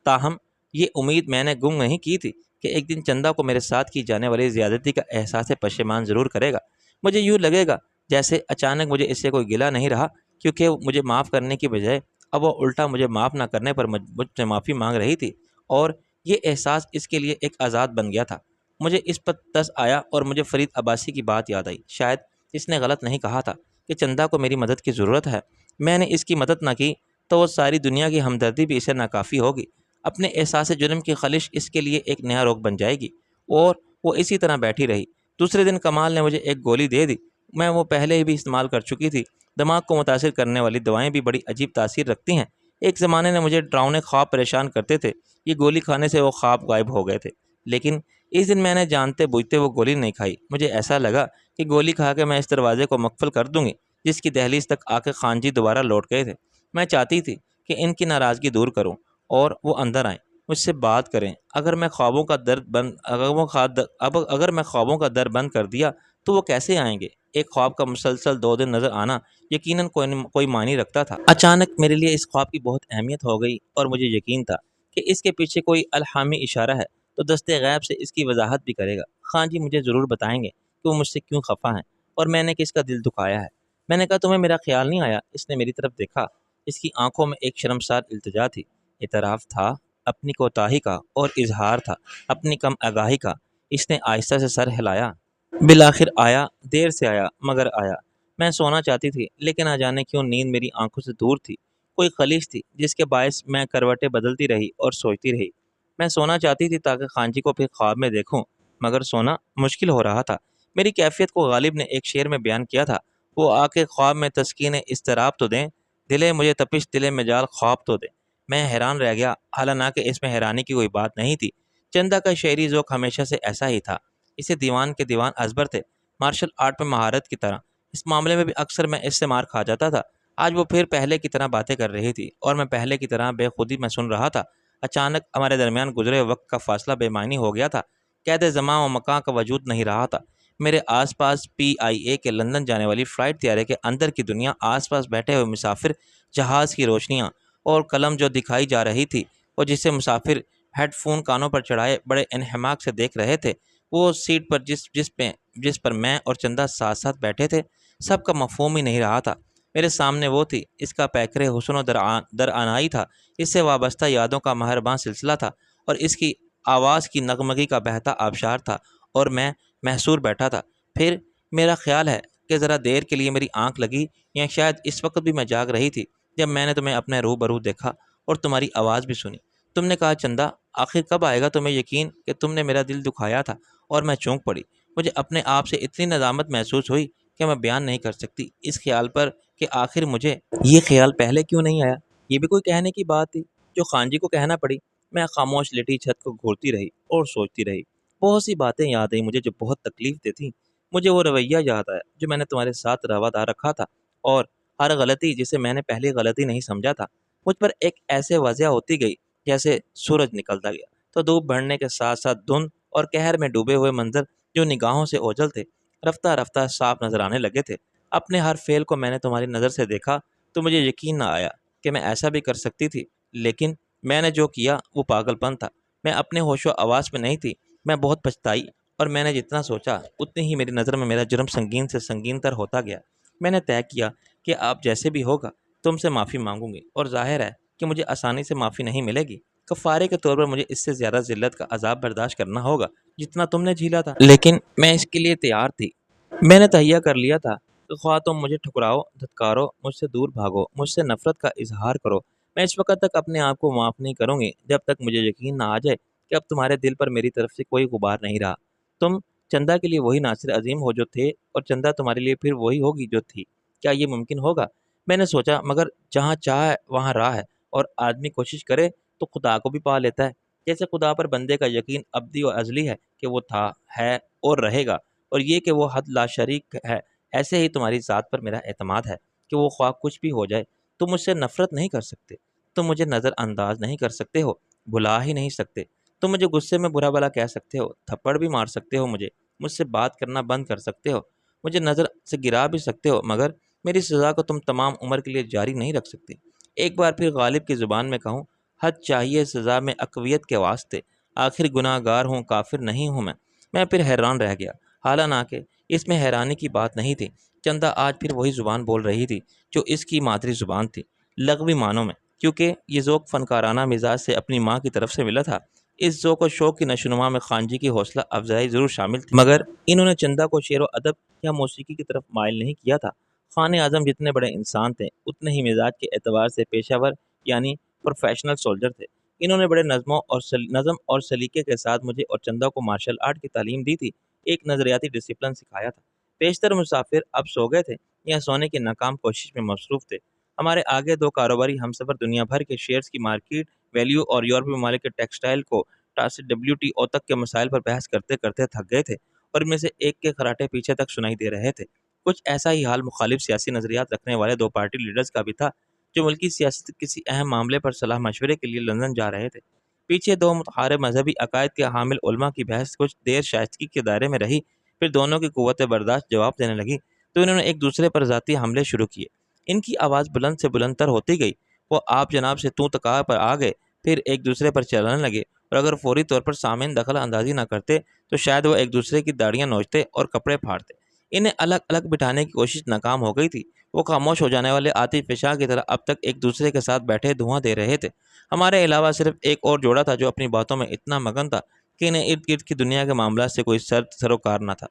تاہم یہ امید میں نے گم نہیں کی تھی کہ ایک دن چندا کو میرے ساتھ کی جانے والی زیادتی کا احساس پشیمان ضرور کرے گا۔ مجھے یوں لگے گا جیسے اچانک مجھے اس سے کوئی گلہ نہیں رہا، کیونکہ مجھے معاف کرنے کی بجائے اب وہ الٹا مجھے معاف نہ کرنے پر مجھ سے معافی مانگ رہی تھی، اور یہ احساس اس کے لیے ایک عذاب بن گیا تھا۔ مجھے اس پر ترس آیا اور مجھے فرید عباسی کی بات یاد آئی۔ شاید اس نے غلط نہیں کہا تھا کہ چندا کو میری مدد کی ضرورت ہے۔ میں نے اس کی مدد نہ کی تو وہ ساری دنیا کی ہمدردی بھی اسے ناکافی ہوگی۔ اپنے احساس جرم کی خلش اس کے لیے ایک نیا روگ بن جائے گی، اور وہ اسی طرح بیٹھی رہی۔ دوسرے دن کمال نے مجھے ایک گولی دے دی۔ میں وہ پہلے ہی بھی استعمال کر چکی تھی۔ دماغ کو متاثر کرنے والی دوائیں بھی بڑی عجیب تاثیر رکھتی ہیں۔ ایک زمانے میں مجھے ڈراؤنے خواب پریشان کرتے تھے، یہ گولی کھانے سے وہ خواب غائب ہو گئے تھے۔ لیکن اس دن میں نے جانتے بوجھتے وہ گولی نہیں کھائی۔ مجھے ایسا لگا کہ گولی کھا کے میں اس دروازے کو مقفل کر دوں گی جس کی دہلیز تک آ کے خان جی دوبارہ لوٹ گئے تھے۔ میں چاہتی تھی کہ ان کی ناراضگی دور کروں اور وہ اندر آئیں، مجھ سے بات کریں۔ اگر میں خوابوں کا در بند کر دیا تو وہ کیسے آئیں گے؟ ایک خواب کا مسلسل 2 دن نظر آنا یقیناً کوئی معنی رکھتا تھا۔ اچانک میرے لیے اس خواب کی بہت اہمیت ہو گئی اور مجھے یقین تھا کہ اس کے پیچھے کوئی الہامی اشارہ ہے تو دست غیب سے اس کی وضاحت بھی کرے گا۔ خان جی مجھے ضرور بتائیں گے کہ وہ مجھ سے کیوں خفا ہیں اور میں نے کس کا دل دکھایا ہے۔ میں نے کہا تمہیں میرا خیال نہیں آیا؟ اس نے میری طرف دیکھا۔ اس کی آنکھوں میں ایک شرمسار التجا تھی، اعتراف تھا اپنی کوتاہی کا اور اظہار تھا اپنی کم آگاہی کا۔ اس نے آہستہ سے سر ہلایا۔ بالآخر آیا، دیر سے آیا مگر آیا۔ میں سونا چاہتی تھی لیکن نہ جانے کیوں نیند میری آنکھوں سے دور تھی، کوئی خلیش تھی جس کے باعث میں کروٹیں بدلتی رہی اور سوچتی رہی۔ میں سونا چاہتی تھی تاکہ خان جی کو پھر خواب میں دیکھوں، مگر سونا مشکل ہو رہا تھا۔ میری کیفیت کو غالب نے ایک شعر میں بیان کیا تھا، وہ آ کے خواب میں تسکین اضطراب تو دیں، دلے مجھے تپش دلے مجال خواب تو دیں۔ میں حیران رہ گیا، حالانکہ اس میں حیرانی کی کوئی بات نہیں تھی۔ چندا کا شعری ذوق ہمیشہ سے ایسا ہی تھا، اسے دیوان کے دیوان ازبر تھے، مارشل آرٹ میں مہارت کی طرح۔ اس معاملے میں بھی اکثر میں اس سے مار کھا جاتا تھا۔ آج وہ پھر پہلے کی طرح باتیں کر رہی تھی اور میں پہلے کی طرح بے خودی میں سن رہا تھا۔ اچانک ہمارے درمیان گزرے وقت کا فاصلہ بے معنی ہو گیا تھا، قید زمان و مکان کا وجود نہیں رہا تھا۔ میرے آس پاس PIA کے لندن جانے والی فلائٹ طیارے کے اندر کی دنیا، آس پاس بیٹھے ہوئے مسافر، جہاز کی روشنیاں اور قلم جو دکھائی جا رہی تھی، اور جسے مسافر ہیڈ فون کانوں پر چڑھائے بڑے انہماک سے دیکھ رہے تھے۔ وہ سیٹ پر جس پر میں اور چندا ساتھ ساتھ بیٹھے تھے، سب کا مفہوم ہی نہیں رہا تھا۔ میرے سامنے وہ تھی، اس کا پیکر حسن و درآنائی تھا، اس سے وابستہ یادوں کا مہرباں سلسلہ تھا، اور اس کی آواز کی نغمگی کا بہتا آبشار تھا، اور میں محصور بیٹھا تھا۔ پھر میرا خیال ہے کہ ذرا دیر کے لیے میری آنکھ لگی، یا شاید اس وقت بھی میں جاگ رہی تھی، جب میں نے تمہیں اپنے روبرو دیکھا اور تمہاری آواز بھی سنی۔ تم نے کہا، چندا، آخر کب آئے گا تمہیں یقین کہ تم نے میرا دل دکھایا تھا؟ اور میں چونک پڑی۔ مجھے اپنے آپ سے اتنی ندامت محسوس ہوئی کہ میں بیان نہیں کر سکتی، اس خیال پر کہ آخر مجھے یہ خیال پہلے کیوں نہیں آیا۔ یہ بھی کوئی کہنے کی بات تھی جو خان جی کو کہنا پڑی۔ میں خاموش لیٹی چھت کو گھورتی رہی اور سوچتی رہی۔ بہت سی باتیں یاد آئیں مجھے جو بہت تکلیف دیتی۔ مجھے وہ رویہ یاد آیا جو میں نے تمہارے ساتھ روادار رکھا تھا، اور ہر غلطی جسے میں نے پہلی غلطی نہیں سمجھا تھا مجھ پر ایک ایسے واضح ہوتی گئی جیسے سورج نکلتا گیا تو دھوپ بڑھنے کے ساتھ ساتھ دھند اور قہر میں ڈوبے ہوئے منظر جو نگاہوں سے اوجھل تھے، رفتہ رفتہ صاف نظر آنے لگے تھے۔ اپنے ہر فعل کو میں نے تمہاری نظر سے دیکھا تو مجھے یقین نہ آیا کہ میں ایسا بھی کر سکتی تھی، لیکن میں نے جو کیا وہ پاگل پن تھا۔ میں اپنے ہوش و آواز میں نہیں تھی۔ میں بہت پچھتائی، اور میں نے جتنا سوچا اتنی ہی میری نظر میں میرا جرم سنگین سے سنگین تر ہوتا گیا۔ میں نے طے کیا کہ آپ جیسے بھی ہوگا تم سے معافی مانگوں گی، اور ظاہر ہے کہ مجھے آسانی سے معافی نہیں ملے گی۔ کفارے کے طور پر مجھے اس سے زیادہ ذلت کا عذاب برداشت کرنا ہوگا جتنا تم نے جھیلا تھا، لیکن میں اس کے لیے تیار تھی۔ میں نے تہیہ کر لیا تھا کہ خواہ تم مجھے ٹھکراؤ، دھتکارو، مجھ سے دور بھاگو، مجھ سے نفرت کا اظہار کرو، میں اس وقت تک اپنے آپ کو معاف نہیں کروں گی جب تک مجھے یقین نہ آ جائے کہ اب تمہارے دل پر میری طرف سے کوئی غبار نہیں رہا۔ تم چندا کے لیے وہی ناصر عظیم ہو جو تھے، اور چندا تمہارے لیے پھر وہی ہوگی جو تھی۔ کیا یہ ممکن ہوگا؟ میں نے سوچا، مگر جہاں چاہ ہے وہاں راہ ہے، اور آدمی کوشش کرے تو خدا کو بھی پا لیتا ہے۔ جیسے خدا پر بندے کا یقین ابدی و ازلی ہے کہ وہ تھا، ہے اور رہے گا، اور یہ کہ وہ حد لا شریک ہے، ایسے ہی تمہاری ذات پر میرا اعتماد ہے کہ وہ خواہ کچھ بھی ہو جائے تم مجھ سے نفرت نہیں کر سکتے، تم مجھے نظر انداز نہیں کر سکتے ہو، بھلا ہی نہیں سکتے۔ تم مجھے غصے میں برا بلا کہہ سکتے ہو، تھپڑ بھی مار سکتے ہو، مجھ سے بات کرنا بند کر سکتے ہو، مجھے نظر سے گرا بھی سکتے ہو، مگر میری سزا کو تم تمام عمر کے لیے جاری نہیں رکھ سکتے۔ ایک بار پھر غالب کی زبان میں کہوں، حد چاہیے سزا میں عقویت کے واسطے، آخر گناہ گار ہوں، کافر نہیں ہوں میں پھر حیران رہ گیا، حالانکہ اس میں حیرانی کی بات نہیں تھی۔ چندا آج پھر وہی زبان بول رہی تھی جو اس کی مادری زبان تھی، لغوی معنوں میں، کیونکہ یہ ذوق فنکارانہ مزاج سے اپنی ماں کی طرف سے ملا تھا۔ اس ذوق و شوق کی نشوونما میں خان جی کی حوصلہ افزائی ضرور شامل تھی، مگر انہوں نے چندا کو شعر و ادب یا موسیقی کی طرف مائل نہیں کیا تھا۔ خان اعظم جتنے بڑے انسان تھے اتنے ہی مزاج کے اعتبار سے پیشہ ور یعنی پروفیشنل سولجر تھے۔ انہوں نے بڑے نظم اور سلیقے کے ساتھ مجھے اور چندا کو مارشل آرٹ کی تعلیم دی تھی، ایک نظریاتی ڈسپلن سکھایا تھا۔ بیشتر مسافر اب سو گئے تھے یا سونے کی ناکام کوشش میں مصروف تھے۔ ہمارے آگے دو کاروباری ہم سفر دنیا بھر کے شیئرز کی مارکیٹ ویلیو اور یورپی ممالک کے ٹیکسٹائل کو WTO تک کے مسائل پر بحث کرتے کرتے تھک گئے تھے، اور ان میں سے ایک کے خراٹے پیچھے تک سنائی دے رہے تھے۔ کچھ ایسا ہی حال مخالف سیاسی نظریات رکھنے والے دو پارٹی لیڈرز کا بھی تھا جو ملکی سیاست کے کسی اہم معاملے پر صلاح مشورے کے لیے لندن جا رہے تھے۔ پیچھے دو متحارب مذہبی عقائد کے حامل علماء کی بحث کچھ دیر شائستگی کے دائرے میں رہی، پھر دونوں کی قوت برداشت جواب دینے لگی تو انہوں نے ایک دوسرے پر ذاتی حملے شروع کیے۔ ان کی آواز بلند سے بلند تر ہوتی گئی، وہ آپ جناب سے تو تکا پر آ گئے، پھر ایک دوسرے پر چلانے لگے، اور اگر فوری طور پر سامعین دخل اندازی نہ کرتے تو شاید وہ ایک دوسرے کی داڑیاں نوچتے اور کپڑے پھاڑتے۔ انہیں الگ الگ بٹھانے کی کوشش ناکام ہو گئی تھی۔ وہ خاموش ہو جانے والے آتش فشاں کی طرح اب تک ایک دوسرے کے ساتھ بیٹھے دھواں دے رہے تھے۔ ہمارے علاوہ صرف ایک اور جوڑا تھا جو اپنی باتوں میں اتنا مگن تھا کہ انہیں ارد گرد کی دنیا کے معاملات سے کوئی سروکار نہ تھا۔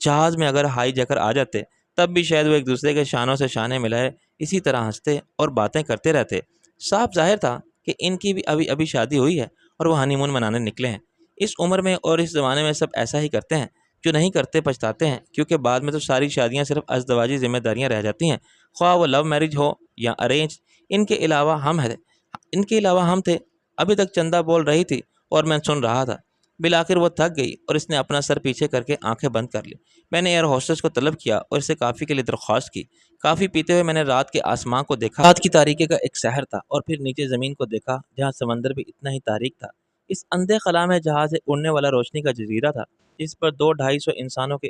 جہاز میں اگر ہائی جیکر آ جاتے تب بھی شاید وہ ایک دوسرے کے شانوں سے شانے ملائے اسی طرح ہنستے اور باتیں کرتے رہتے۔ صاف ظاہر تھا کہ ان کی بھی ابھی شادی ہوئی ہے اور وہ ہنی مون منانے نکلے ہیں۔ اس عمر میں اور اس زمانے میں سب ایسا ہی کرتے ہیں، جو نہیں کرتے پچھتاتے ہیں، کیونکہ بعد میں تو ساری شادیاں صرف ازدواجی ذمہ داریاں رہ جاتی ہیں، خواہ وہ لو میرج ہو یا ارینج۔ ان کے علاوہ ہم تھے۔ ابھی تک چندا بول رہی تھی اور میں سن رہا تھا۔ بالآخر وہ تھک گئی اور اس نے اپنا سر پیچھے کر کے آنکھیں بند کر لی۔ میں نے ایئر ہوسٹس کو طلب کیا اور اسے کافی کے لیے درخواست کی۔ کافی پیتے ہوئے میں نے رات کے آسمان کو دیکھا، رات کی تاریکی کا ایک سحر تھا، اور پھر نیچے زمین کو دیکھا جہاں سمندر بھی اتنا ہی تاریک تھا۔ اس اندھے خلا میں جہاز ایک اڑنے والا روشنی کا جزیرہ تھا جس پر 200-250 انسانوں کے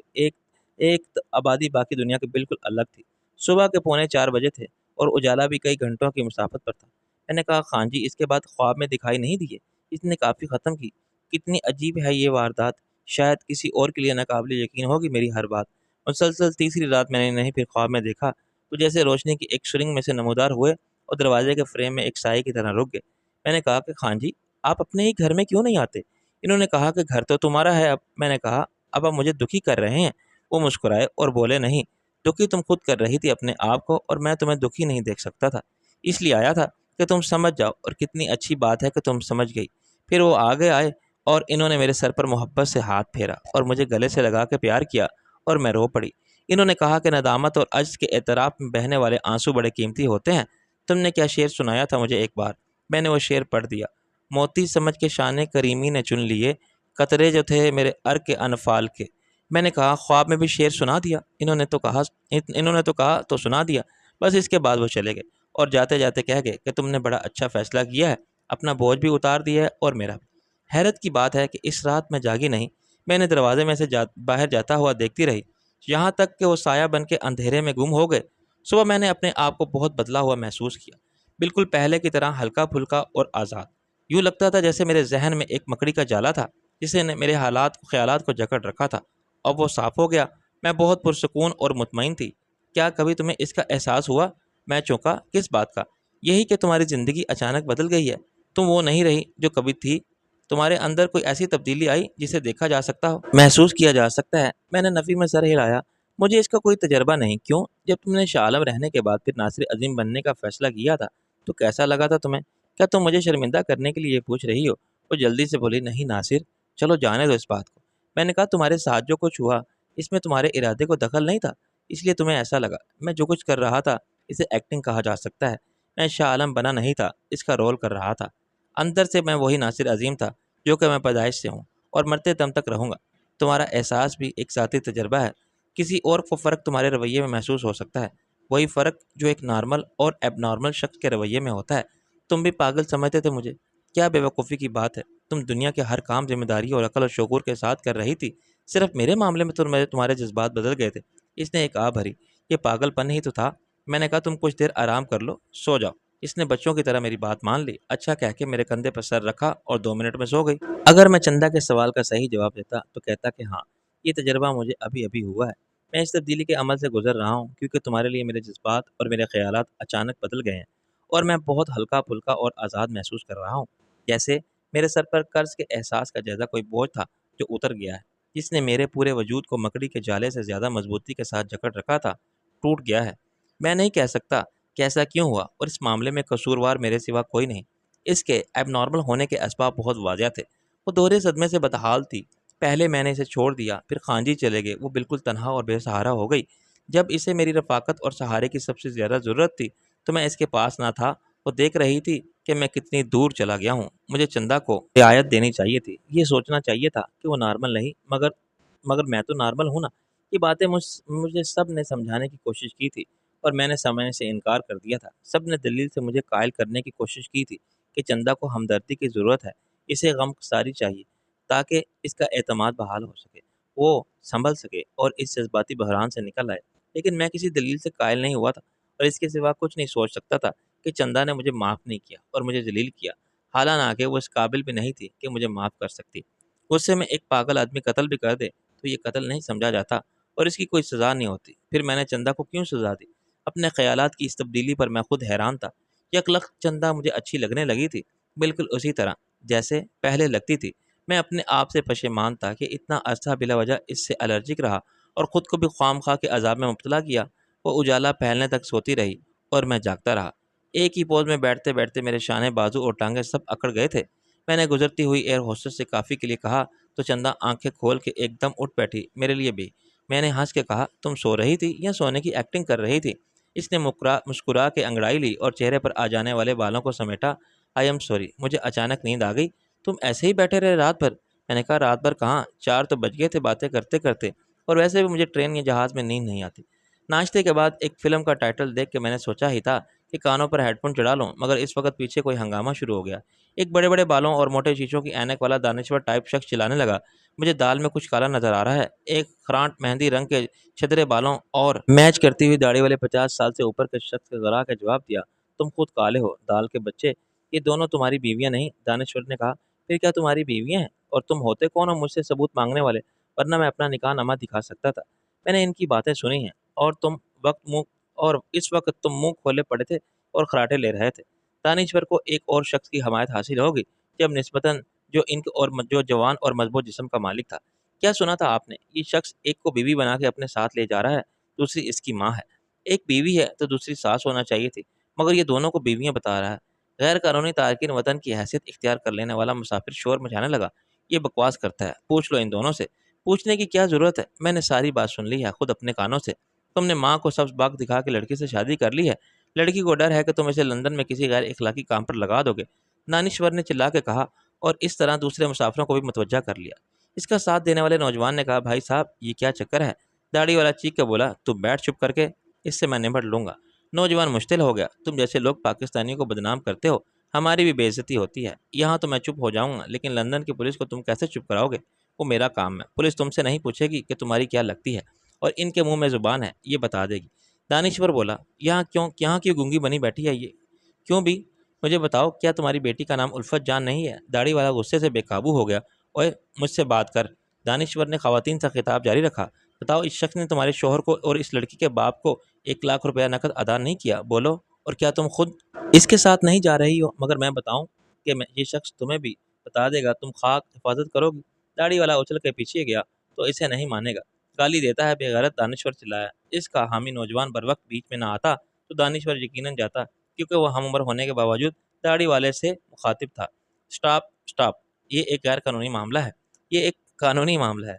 ایک آبادی باقی دنیا کے بالکل الگ تھی۔ صبح کے 3:45 تھے اور اجالا بھی کئی گھنٹوں کی مسافت پر تھا۔ میں نے کہا، خان جی اس کے بعد خواب میں دکھائی نہیں دیے؟ اس نے کافی ختم کی۔ کتنی عجیب ہے یہ واردات، شاید کسی اور کے لیے ناقابل یقین ہوگی میری ہر بات۔ مسلسل تیسری رات میں نے نہیں پھر خواب میں دیکھا تو جیسے روشنی کی ایک شرنگ میں سے نمودار ہوئے اور دروازے کے فریم میں ایک سائے کی طرح رک گئے۔ میں نے کہا کہ خان جی، آپ اپنے ہی گھر میں کیوں نہیں آتے؟ انہوں نے کہا کہ گھر تو تمہارا ہے اب۔ میں نے کہا اب آپ مجھے دکھی کر رہے ہیں؟ وہ مسکرائے اور بولے نہیں، دکھی تم خود کر رہی تھی اپنے آپ کو، اور میں تمہیں دکھی نہیں دیکھ سکتا تھا، اس لیے آیا تھا کہ تم سمجھ جاؤ، اور کتنی اچھی بات ہے کہ تم سمجھ گئی۔ پھر وہ آگے آئے اور انہوں نے میرے سر پر محبت سے ہاتھ پھیرا اور مجھے گلے سے لگا کے پیار کیا، اور میں رو پڑی۔ انہوں نے کہا کہ ندامت اور عجز کے اعتراف میں بہنے والے آنسو بڑے قیمتی ہوتے ہیں۔ تم نے کیا شعر سنایا تھا مجھے ایک بار؟ میں نے وہ شعر پڑھ دیا۔ موتی سمجھ کے شان کریمی نے چن لیے، قطرے جو تھے میرے ارق کے انفال کے۔ میں نے کہا خواب میں بھی شعر سنا دیا؟ انہوں نے تو کہا تو سنا دیا، بس اس کے بعد وہ چلے گئے اور جاتے جاتے کہہ گئے کہ تم نے بڑا اچھا فیصلہ کیا ہے، اپنا بوجھ بھی اتار دیا ہے اور میرا بھی۔ حیرت کی بات ہے کہ اس رات میں جاگی نہیں، میں نے دروازے میں سے باہر جاتا ہوا دیکھتی رہی، یہاں تک کہ وہ سایہ بن کے اندھیرے میں گم ہو گئے۔ صبح میں نے اپنے آپ کو بہت بدلا ہوا محسوس کیا، بالکل پہلے کی طرح ہلکا پھلکا اور آزاد۔ یوں لگتا تھا جیسے میرے ذہن میں ایک مکڑی کا جالا تھا جسے نے میرے خیالات کو جکڑ رکھا تھا، اب وہ صاف ہو گیا۔ میں بہت پرسکون اور مطمئن تھی۔ کیا کبھی تمہیں اس کا احساس ہوا؟ میں چونکا۔ کس بات کا؟ یہی کہ تمہاری زندگی اچانک بدل گئی ہے، تم وہ نہیں رہی جو کبھی تھی، تمہارے اندر کوئی ایسی تبدیلی آئی جسے دیکھا جا سکتا ہو، محسوس کیا جا سکتا ہے۔ میں نے نفی میں سر ہلایا۔ مجھے اس کا کوئی تجربہ نہیں۔ کیوں؟ جب تم نے شاہ عالم رہنے کے بعد پھر ناصر عظیم بننے کا فیصلہ کیا تھا تو کیسا لگا تھا تمہیں؟ کیا تم مجھے شرمندہ کرنے کے لیے یہ پوچھ رہی ہو؟ وہ جلدی سے بولی نہیں ناصر، چلو جانے دو اس بات کو۔ میں نے کہا تمہارے ساتھ جو کچھ ہوا اس میں تمہارے ارادے کو دخل نہیں تھا، اس لیے تمہیں ایسا لگا۔ میں جو کچھ کر رہا تھا اسے ایکٹنگ کہا جا سکتا ہے۔ میں شاہ عالم بنا نہیں تھا، اس کا رول کر رہا تھا۔ اندر سے میں وہی ناصر عظیم تھا جو کہ میں پیدائش سے ہوں اور مرتے دم تک رہوں گا۔ تمہارا احساس بھی ایک ذاتی تجربہ ہے، کسی اور کو فرق تمہارے رویے میں محسوس ہو سکتا ہے، وہی فرق جو ایک نارمل اور ایب نارمل شخص کے رویے میں ہوتا ہے۔ تم بھی پاگل سمجھتے تھے مجھے؟ کیا بے وقوفی کی بات ہے، تم دنیا کے ہر کام ذمہ داری اور عقل اور شعور کے ساتھ کر رہی تھی، صرف میرے معاملے میں تمہارے جذبات بدل گئے تھے۔ اس نے ایک آہ بھری۔ یہ پاگل پن ہی تو تھا۔ میں نے کہا تم کچھ دیر آرام کر لو، سو جاؤ۔ اس نے بچوں کی طرح میری بات مان لی، اچھا کہہ کے میرے کندھے پر سر رکھا اور 2 منٹ میں سو گئی۔ اگر میں چندا کے سوال کا صحیح جواب دیتا تو کہتا کہ ہاں، یہ تجربہ مجھے ابھی ابھی ہوا ہے، میں اس تبدیلی کے عمل سے گزر رہا ہوں، کیونکہ تمہارے لیے میرے جذبات اور میرے خیالات اچانک بدل گئے ہیں اور میں بہت ہلکا پھلکا اور آزاد محسوس کر رہا ہوں، جیسے میرے سر پر قرض کے احساس کا جیسا کوئی بوجھ تھا جو اتر گیا ہے، جس نے میرے پورے وجود کو مکڑی کے جالے سے زیادہ مضبوطی کے ساتھ جکڑ رکھا تھا، ٹوٹ گیا ہے۔ میں نہیں کہہ سکتا کہ ایسا کیوں ہوا، اور اس معاملے میں قصوروار میرے سوا کوئی نہیں۔ اس کے ایب نارمل ہونے کے اسباب بہت واضح تھے۔ وہ دوہرے صدمے سے بدحال تھی۔ پہلے میں نے اسے چھوڑ دیا، پھر خانجی چلے گئے، وہ بالکل تنہا اور بے سہارا ہو گئی۔ جب اسے میری رفاقت اور سہارے کی سب سے زیادہ ضرورت تھی تو میں اس کے پاس نہ تھا۔ وہ دیکھ رہی تھی کہ میں کتنی دور چلا گیا ہوں۔ مجھے چندا کو رعایت دینی چاہیے تھی، یہ سوچنا چاہیے تھا کہ وہ نارمل نہیں، مگر میں تو نارمل ہوں نا۔ یہ باتیں مجھے سب نے سمجھانے کی کوشش کی تھی اور میں نے سمجھنے سے انکار کر دیا تھا۔ سب نے دلیل سے مجھے قائل کرنے کی کوشش کی تھی کہ چندا کو ہمدردی کی ضرورت ہے، اسے غم ساری چاہیے تاکہ اس کا اعتماد بحال ہو سکے، وہ سنبھل سکے اور اس جذباتی بحران سے نکل آئے۔ لیکن میں کسی دلیل سے قائل نہیں ہوا تھا اور اس کے سوا کچھ نہیں سوچ سکتا تھا کہ چندا نے مجھے معاف نہیں کیا اور مجھے ذلیل کیا، حالانکہ وہ اس قابل بھی نہیں تھی کہ مجھے معاف کر سکتی۔ غصے میں ایک پاگل آدمی قتل بھی کر دے تو یہ قتل نہیں سمجھا جاتا اور اس کی کوئی سزا نہیں ہوتی۔ پھر میں نے چندا کو کیوں سزا دی؟ اپنے خیالات کی اس تبدیلی پر میں خود حیران تھا۔ یکلخت چندا مجھے اچھی لگنے لگی تھی، بالکل اسی طرح جیسے پہلے لگتی تھی۔ میں اپنے آپ سے پشیمان تھا کہ اتنا عرصہ بلا وجہ اس سے الرجک رہا اور خود کو بھی خواہ خواہ کے عذاب میں مبتلا کیا۔ وہ اجالا پھیلنے تک سوتی رہی اور میں جاگتا رہا۔ ایک ہی پوز میں بیٹھتے بیٹھتے میرے شانے بازو اور ٹانگیں سب اکڑ گئے تھے۔ میں نے گزرتی ہوئی ایئر ہوسٹس سے کافی کے لیے کہا تو چندا آنکھیں کھول کے ایک دم اٹھ بیٹھی میرے لیے بھی۔ میں نے ہنس کے کہا تم سو رہی تھی یا سونے کی ایکٹنگ کر رہی تھی؟ اس نے مسکرا کے انگڑائی لی اور چہرے پر آ جانے والے بالوں کو سمیٹا۔ آئی ایم سوری، مجھے اچانک نیند آ گئی۔ تم ایسے ہی بیٹھے رہے رات بھر؟ میں نے کہا رات بھر کہاں، 4 تو بج گئے تھے باتیں کرتے کرتے، اور ویسے بھی مجھے ٹرین یا جہاز میں نیند نہیں آتی۔ ناشتے کے بعد ایک فلم کا ٹائٹل دیکھ کے میں نے سوچا ہی تھا کہ کانوں پر ہیڈ فون چڑھا لوں، مگر اس وقت پیچھے کوئی ہنگامہ شروع ہو گیا۔ ایک بڑے بڑے بالوں اور موٹے شیشوں کی اینک والا دانشور ٹائپ شخص چلانے لگا، مجھے دال میں کچھ کالا نظر آ رہا ہے۔ ایک خرانٹ مہندی رنگ کے چھدرے بالوں اور میچ کرتی ہوئی داڑھی والے 50 سال سے اوپر کے شخص کے ذرا کے جواب دیا، تم خود کالے ہو دال کے بچے، یہ دونوں تمہاری بیویاں نہیں؟ دانشور نے کہا پھر کیا تمہاری بیویاں ہیں؟ اور تم ہوتے کون ہو مجھ سے ثبوت مانگنے والے، ورنہ میں اپنا نکاح نامہ دکھا سکتا تھا۔ میں نے ان کی باتیں سنی ہیں اور تم وقت منہ اور اس وقت تم منہ کھولے پڑے تھے اور خراٹے لے رہے تھے۔ دانشور کو ایک اور شخص کی حمایت حاصل ہوگی جب نسبتاً جو جوان اور مضبوط جسم کا مالک تھا۔ کیا سنا تھا آپ نے؟ یہ شخص ایک کو بیوی بنا کے اپنے ساتھ لے جا رہا ہے، دوسری اس کی ماں ہے۔ ایک بیوی ہے تو دوسری ساس ہونا چاہیے تھی، مگر یہ دونوں کو بیویاں بتا رہا ہے۔ غیر قانونی تارکین وطن کی حیثیت اختیار کر لینے والا مسافر شور مچانے لگا۔ یہ بکواس کرتا ہے، پوچھ لو ان دونوں سے۔ پوچھنے کی کیا ضرورت ہے؟ میں نے ساری بات سن لی ہے خود اپنے کانوں سے۔ تم نے ماں کو سبز باغ دکھا کے لڑکی سے شادی کر لی ہے۔ لڑکی کو ڈر ہے کہ تم اسے لندن میں کسی غیر اخلاقی کام پر لگا دو گے، دانشور نے چلا کے کہا، اور اس طرح دوسرے مسافروں کو بھی متوجہ کر لیا۔ اس کا ساتھ دینے والے نوجوان نے کہا، بھائی صاحب یہ کیا چکر ہے؟ داڑھی والا چیخ کے بولا، تم بیٹھ چپ کر کے، اس سے میں نمٹ لوں گا۔ نوجوان مشتعل ہو گیا، تم جیسے لوگ پاکستانیوں کو بدنام کرتے ہو، ہماری بھی بے عزتی ہوتی ہے۔ یہاں تو میں چپ ہو جاؤں گا، لیکن لندن کی پولیس کو تم کیسے چپ کراؤ گے؟ وہ میرا کام ہے۔ پولیس تم سے نہیں پوچھے گی کہ تمہاری کیا لگتی ہے، اور ان کے منہ میں زبان ہے، یہ بتا دے گی۔ دانشور بولا، یہاں کیوں گونگی بنی بیٹھی ہے یہ؟ کیوں بھی؟ مجھے بتاؤ، کیا تمہاری بیٹی کا نام الفت جان نہیں ہے؟ داڑھی والا غصے سے بے قابو ہو گیا۔ اوئے مجھ سے بات کر۔ دانشور نے خواتین سے خطاب جاری رکھا، بتاؤ اس شخص نے تمہارے شوہر کو اور اس لڑکی کے باپ کو 1,00,000 روپیہ نقد ادا نہیں کیا؟ بولو، اور کیا تم خود اس کے ساتھ نہیں جا رہی ہو؟ مگر میں بتاؤں کہ یہ شخص تمہیں بھی بتا دے گا، تم خاک حفاظت کرو گی۔ داڑھی والا اچھل کے پیچھے گیا تو اسے نہیں مانے گا، گالی دیتا ہے بے غیرت، دانشور چلایا۔ اس کا حامی نوجوان بر وقت بیچ میں نہ آتا تو دانشور یقیناً جاتا، کیونکہ وہ ہم عمر ہونے کے باوجود داڑھی والے سے مخاطب تھا۔ سٹاپ، یہ ایک غیر قانونی معاملہ ہے۔ یہ ایک قانونی معاملہ ہے،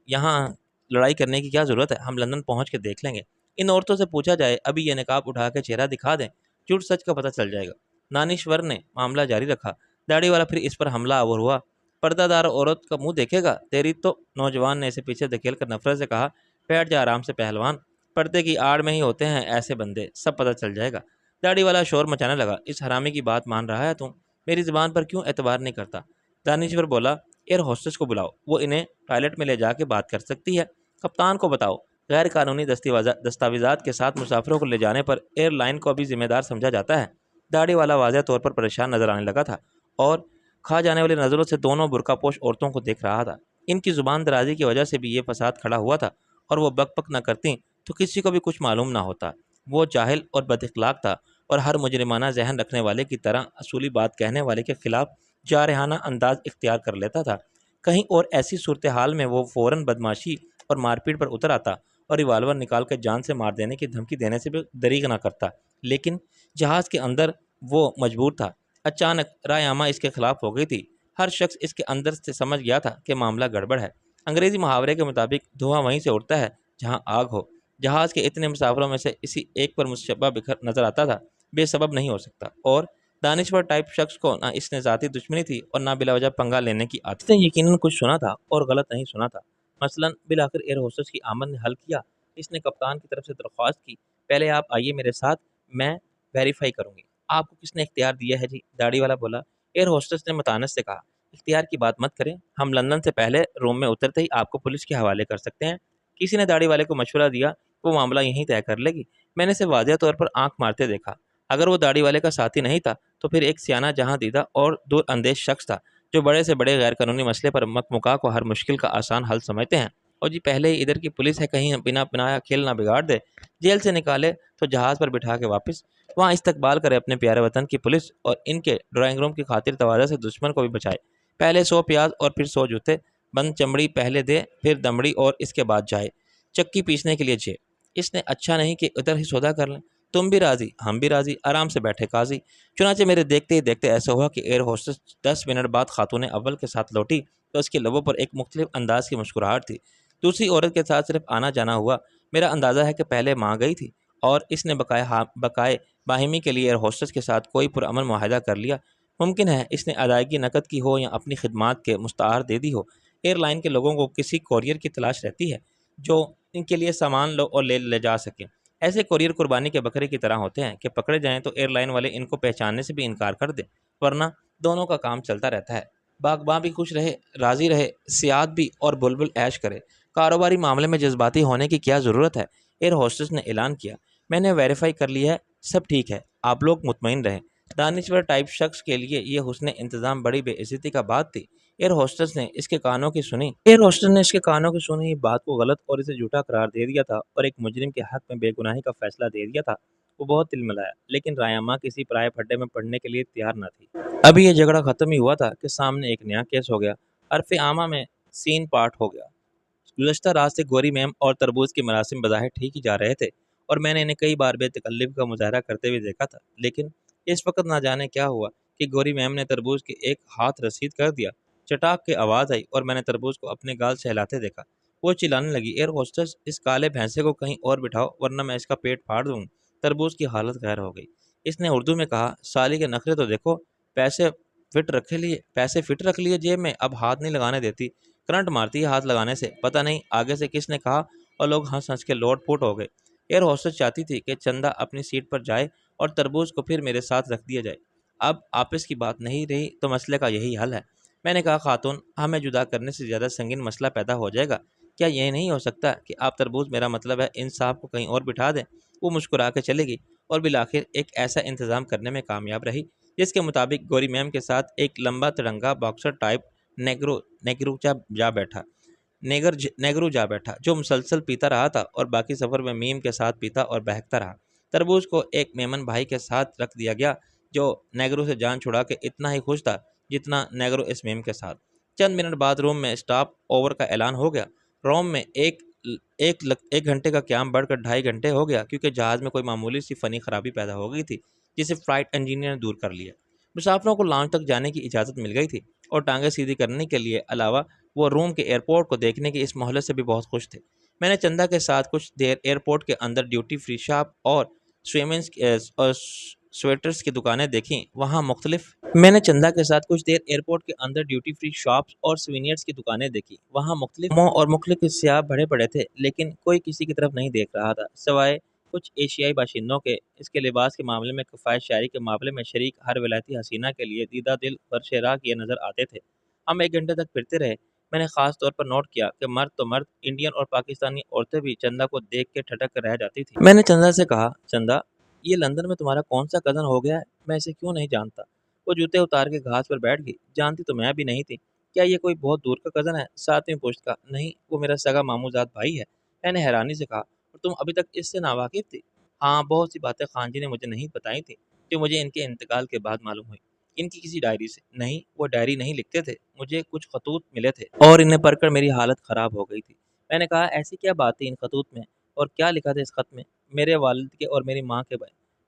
یہاں لڑائی کرنے کی کیا ضرورت ہے؟ ہم لندن پہنچ کے دیکھ لیں گے۔ ان عورتوں سے پوچھا جائے، ابھی یہ نقاب اٹھا کے چہرہ دکھا دیں، جھوٹ سچ کا پتہ چل جائے گا۔ دانشور نے معاملہ جاری رکھا۔ داڑھی والا پھر اس پر حملہ آور ہوا، پردہ دار عورت کا منہ دیکھے گا تیری تو؟ نوجوان نے اسے پیچھے دھکیل کر نفرت سے کہا، بیٹھ جا آرام سے پہلوان، پردے کی آڑ میں ہی ہوتے ہیں ایسے بندے، سب پتہ چل جائے گا۔ داڑھی والا شور مچانے لگا، اس حرامی کی بات مان رہا ہے تم؟ میری زبان پر کیوں اعتبار نہیں کرتا؟ دانشور بولا، ایئر ہوسٹس کو بلاؤ، وہ انہیں ٹوائلٹ میں لے جا کے بات کر سکتی ہے۔ کپتان کو بتاؤ، غیر قانونی دستاویزات کے ساتھ مسافروں کو لے جانے پر ایئر لائن کو ابھی ذمہ دار سمجھا جاتا ہے۔ داڑھی والا واضح طور پر پریشان نظر آنے لگا تھا اور کھا جانے والی نظروں سے دونوں برقع پوش عورتوں کو دیکھ رہا تھا۔ ان کی زبان درازی کی وجہ سے بھی یہ فساد کھڑا ہوا تھا، اور وہ بک بک نہ کرتی تو کسی کو بھی کچھ معلوم نہ ہوتا۔ وہ جاہل اور بد اخلاق تھا، اور ہر مجرمانہ ذہن رکھنے والے کی طرح اصولی بات کہنے والے کے خلاف جارحانہ انداز اختیار کر لیتا تھا۔ کہیں اور ایسی صورتحال میں وہ فوراً بدماشی اور مار پیٹ پر اتر آتا اور ریوالور نکال کر جان سے مار دینے کی دھمکی دینے سے بھی دریغ نہ کرتا، لیکن جہاز کے اندر وہ مجبور تھا۔ اچانک رائے عامہ اس کے خلاف ہو گئی تھی۔ ہر شخص اس کے اندر سے سمجھ گیا تھا کہ معاملہ گڑبڑ ہے۔ انگریزی محاورے کے مطابق دھواں وہیں سے اڑتا ہے جہاں آگ ہو۔ جہاز کے اتنے مسافروں میں سے اسی ایک پر مشتبہ بکھر نظر آتا تھا، بے سبب نہیں ہو سکتا، اور دانشور ٹائپ شخص کو نہ اس نے ذاتی دشمنی تھی اور نہ بلا وجہ پنگا لینے کی عادت۔ اس نے یقیناً کچھ سنا تھا اور غلط نہیں سنا تھا۔ مثلاً بالآخر ایئر ہوسٹس کی آمد نے حل کیا۔ اس نے کپتان کی طرف سے درخواست کی، پہلے آپ آئیے میرے ساتھ، میں ویریفائی کروں گی۔ آپ کو کس نے اختیار دیا ہے جی؟ داڑھی والا بولا۔ ایئر ہوسٹس نے متانت سے کہا، اختیار کی بات مت کریں، ہم لندن سے پہلے روم میں اترتے ہی آپ کو پولیس کے حوالے کر سکتے ہیں۔ کسی نے داڑھی والے کو مشورہ دیا، وہ معاملہ یہیں طے کر لے گی۔ میں نے اسے واضح طور پر آنکھ مارتے دیکھا۔ اگر وہ داڑھی والے کا ساتھی نہیں تھا تو پھر ایک سیانہ جہاں دیدہ اور دور اندیش شخص تھا، جو بڑے سے بڑے غیر قانونی مسئلے پر مکمکا کو ہر مشکل کا آسان حل سمجھتے ہیں۔ اور جی پہلے ہی ادھر کی پولیس ہے، کہیں بنا بنایا کھیل نہ بگاڑ دے، جیل سے نکالے تو جہاز پر بٹھا کے واپس وہاں استقبال کرے اپنے پیارے وطن کی پولیس، اور ان کے ڈرائنگ روم کی خاطر تواضع سے دشمن کو بھی بچائے۔ پہلے 100 پیاز اور پھر 100 جوتے، بند چمڑی پہلے دے پھر دمڑی اور اس کے بعد جائے، چکی پیسنے کے لیے جے۔ اس نے اچھا نہیں کہ ادھر ہی سودا کر لیں، تم بھی راضی ہم بھی راضی، آرام سے بیٹھے قاضی۔ چنانچہ میرے دیکھتے ہی دیکھتے ایسا ہوا کہ ایئر ہوسٹس 10 منٹ بعد خاتون اول کے ساتھ لوٹی تو اس کے لبوں پر ایک مختلف انداز کی مسکراہٹ تھی۔ دوسری عورت کے ساتھ صرف آنا جانا ہوا۔ میرا اندازہ ہے کہ پہلے ماں گئی تھی اور اس نے بقائے باہمی کے لیے ایئر ہوسٹس کے ساتھ کوئی پرامن معاہدہ کر لیا۔ ممکن ہے اس نے ادائیگی نقد کی ہو یا اپنی خدمات کے مستعار دے دی ہو۔ ایئر لائن کے لوگوں کو کسی کوریئر کی تلاش رہتی ہے جو ان کے لیے سامان لو اور لے جا سکے۔ ایسے کوریئر قربانی کے بکرے کی طرح ہوتے ہیں کہ پکڑے جائیں تو ایئر لائن والے ان کو پہچاننے سے بھی انکار کر دیں، ورنہ دونوں کا کام چلتا رہتا ہے۔ باغباں بھی خوش رہے، راضی رہے، سیاد بھی، اور بلبل عیش کرے۔ کاروباری معاملے میں جذباتی ہونے کی کیا ضرورت ہے؟ ایئر ہوسٹس نے اعلان کیا، میں نے ویریفائی کر لیا ہے، سب ٹھیک ہے، آپ لوگ مطمئن رہیں۔ دانشور ٹائپ شخص کے لیے یہ حسن انتظام بڑی بے عزتی کا بات تھی۔ ایئر ہوسٹس نے اس کے کانوں کی سنی بات کو غلط اور اسے جھوٹا قرار دے دیا تھا اور ایک مجرم کے حق میں بے گناہی کا فیصلہ دے دیا تھا۔ وہ بہت دل ملایا، لیکن رائے ماں کسی پرائے پھڈے میں پڑنے کے لیے تیار نہ تھی۔ ابھی یہ جھگڑا ختم ہی ہوا تھا کہ سامنے ایک نیا کیس ہو گیا۔ حرف عامہ میں سین پارٹ ہو گیا۔ گزشتہ رات سے گوری میم اور تربوز کے مراسم بظاہر ٹھیک ہی جا رہے تھے اور میں نے انہیں کئی بار بے تکلف کا مظاہرہ کرتے ہوئے دیکھا تھا، لیکن اس وقت نہ جانے کیا ہوا کہ گوری میم نے تربوز کے ایک ہاتھ رسید کر دیا۔ چٹاک کی آواز آئی اور میں نے تربوز کو اپنے گال سے ہلاتے دیکھا۔ وہ چلانے لگی، ایئر ہوسٹس، اس کالے بھینسے کو کہیں اور بٹھاؤ ورنہ میں اس کا پیٹ پھاڑ دوں۔ تربوز کی حالت غیر ہو گئی۔ اس نے اردو میں کہا، سالی کے نخرے تو دیکھو، پیسے فٹ رکھ لیے جیب میں، اب ہاتھ نہیں لگانے دیتی، کرنٹ مارتی ہے ہاتھ لگانے سے، پتہ نہیں آگے سے کس نے کہا، اور لوگ ہنس ہنس کے لوٹ پوٹ ہو گئے۔ ایئر ہوسٹس چاہتی تھی کہ چندہ اپنی سیٹ پر جائے اور تربوز کو پھر میرے ساتھ رکھ دیا جائے۔ اب آپس کی بات نہیں رہی تو مسئلے کا یہی حل ہے۔ میں نے کہا، خاتون، ہمیں جدا کرنے سے زیادہ سنگین مسئلہ پیدا ہو جائے گا۔ کیا یہ نہیں ہو سکتا کہ آپ تربوز، میرا مطلب ہے، ان صاحب کو کہیں اور بٹھا دیں؟ وہ مسکرا کے چلے گی اور بالآخر ایک ایسا انتظام کرنے میں کامیاب رہی جس کے مطابق گوری میم کے ساتھ ایک لمبا تڑنگا باکسر ٹائپ نیگرو جا بیٹھا جو مسلسل پیتا رہا تھا اور باقی سفر میں میم کے ساتھ پیتا اور بہکتا رہا۔ تربوز کو ایک میمن بھائی کے ساتھ رکھ دیا گیا جو نیگرو سے جان چھڑا کے اتنا ہی خوش تھا جتنا نیگرو اس میم کے ساتھ۔ چند منٹ بعد روم میں اسٹاپ اوور کا اعلان ہو گیا۔ روم میں ایک گھنٹے کا قیام بڑھ کر 2.5 گھنٹے ہو گیا کیونکہ جہاز میں کوئی معمولی سی فنی خرابی پیدا ہو گئی تھی جسے فلائٹ انجینئر نے دور کر لیا۔ مسافروں کو لانچ تک جانے کی اجازت مل گئی تھی اور ٹانگیں سیدھی کرنے کے لیے علاوہ وہ روم کے ایئرپورٹ کو دیکھنے کی اس مہلت سے بھی بہت خوش تھے۔ میں نے چندا کے ساتھ کچھ دیر ایئرپورٹ کے اندر ڈیوٹی فری شاپ اور سویٹرز کی دکانیں دیکھیں۔ وہاں مختلف موموں اور مختلف سیاح بڑے پڑے تھے، لیکن کوئی کسی کی طرف نہیں دیکھ رہا تھا سوائے کچھ ایشیائی باشندوں کے۔ اس کے لباس کے معاملے میں، کفایت شاعری کے معاملے میں شریک ہر ولایتی حسینہ کے لیے دیدہ دل فرش راہ کیے نظر آتے تھے۔ ہم 1 گھنٹے تک پھرتے رہے۔ میں نے خاص طور پر نوٹ کیا کہ مرد تو مرد، انڈین اور پاکستانی عورتیں بھی چندا کو دیکھ کے ٹھٹک کر رہ جاتی تھی۔ میں نے چندا سے کہا، چندا، یہ لندن میں تمہارا کون سا کزن ہو گیا ہے؟ میں اسے کیوں نہیں جانتا؟ وہ جوتے اتار کے گھاس پر بیٹھ گئی۔ جانتی تو میں بھی نہیں تھی۔ کیا یہ کوئی بہت دور کا کزن ہے؟ 7ویں پشت کا؟ نہیں، وہ میرا سگا ماموں زاد بھائی ہے۔ میں نے حیرانی سے کہا، اور تم ابھی تک اس سے ناواقف تھی؟ ہاں، بہت سی باتیں خان جی نے مجھے نہیں بتائی تھیں جو مجھے ان کے انتقال کے بعد معلوم ہوئی۔ ان کی کسی ڈائری سے؟ نہیں، وہ ڈائری نہیں لکھتے تھے۔ مجھے کچھ خطوط ملے تھے اور انہیں پڑھ کر میری حالت خراب ہو گئی تھی۔ میں نے کہا، ایسی کیا بات تھی ان خطوط میں، اور کیا لکھا تھا اس خط میں؟ میرے والد کے اور میری ماں کے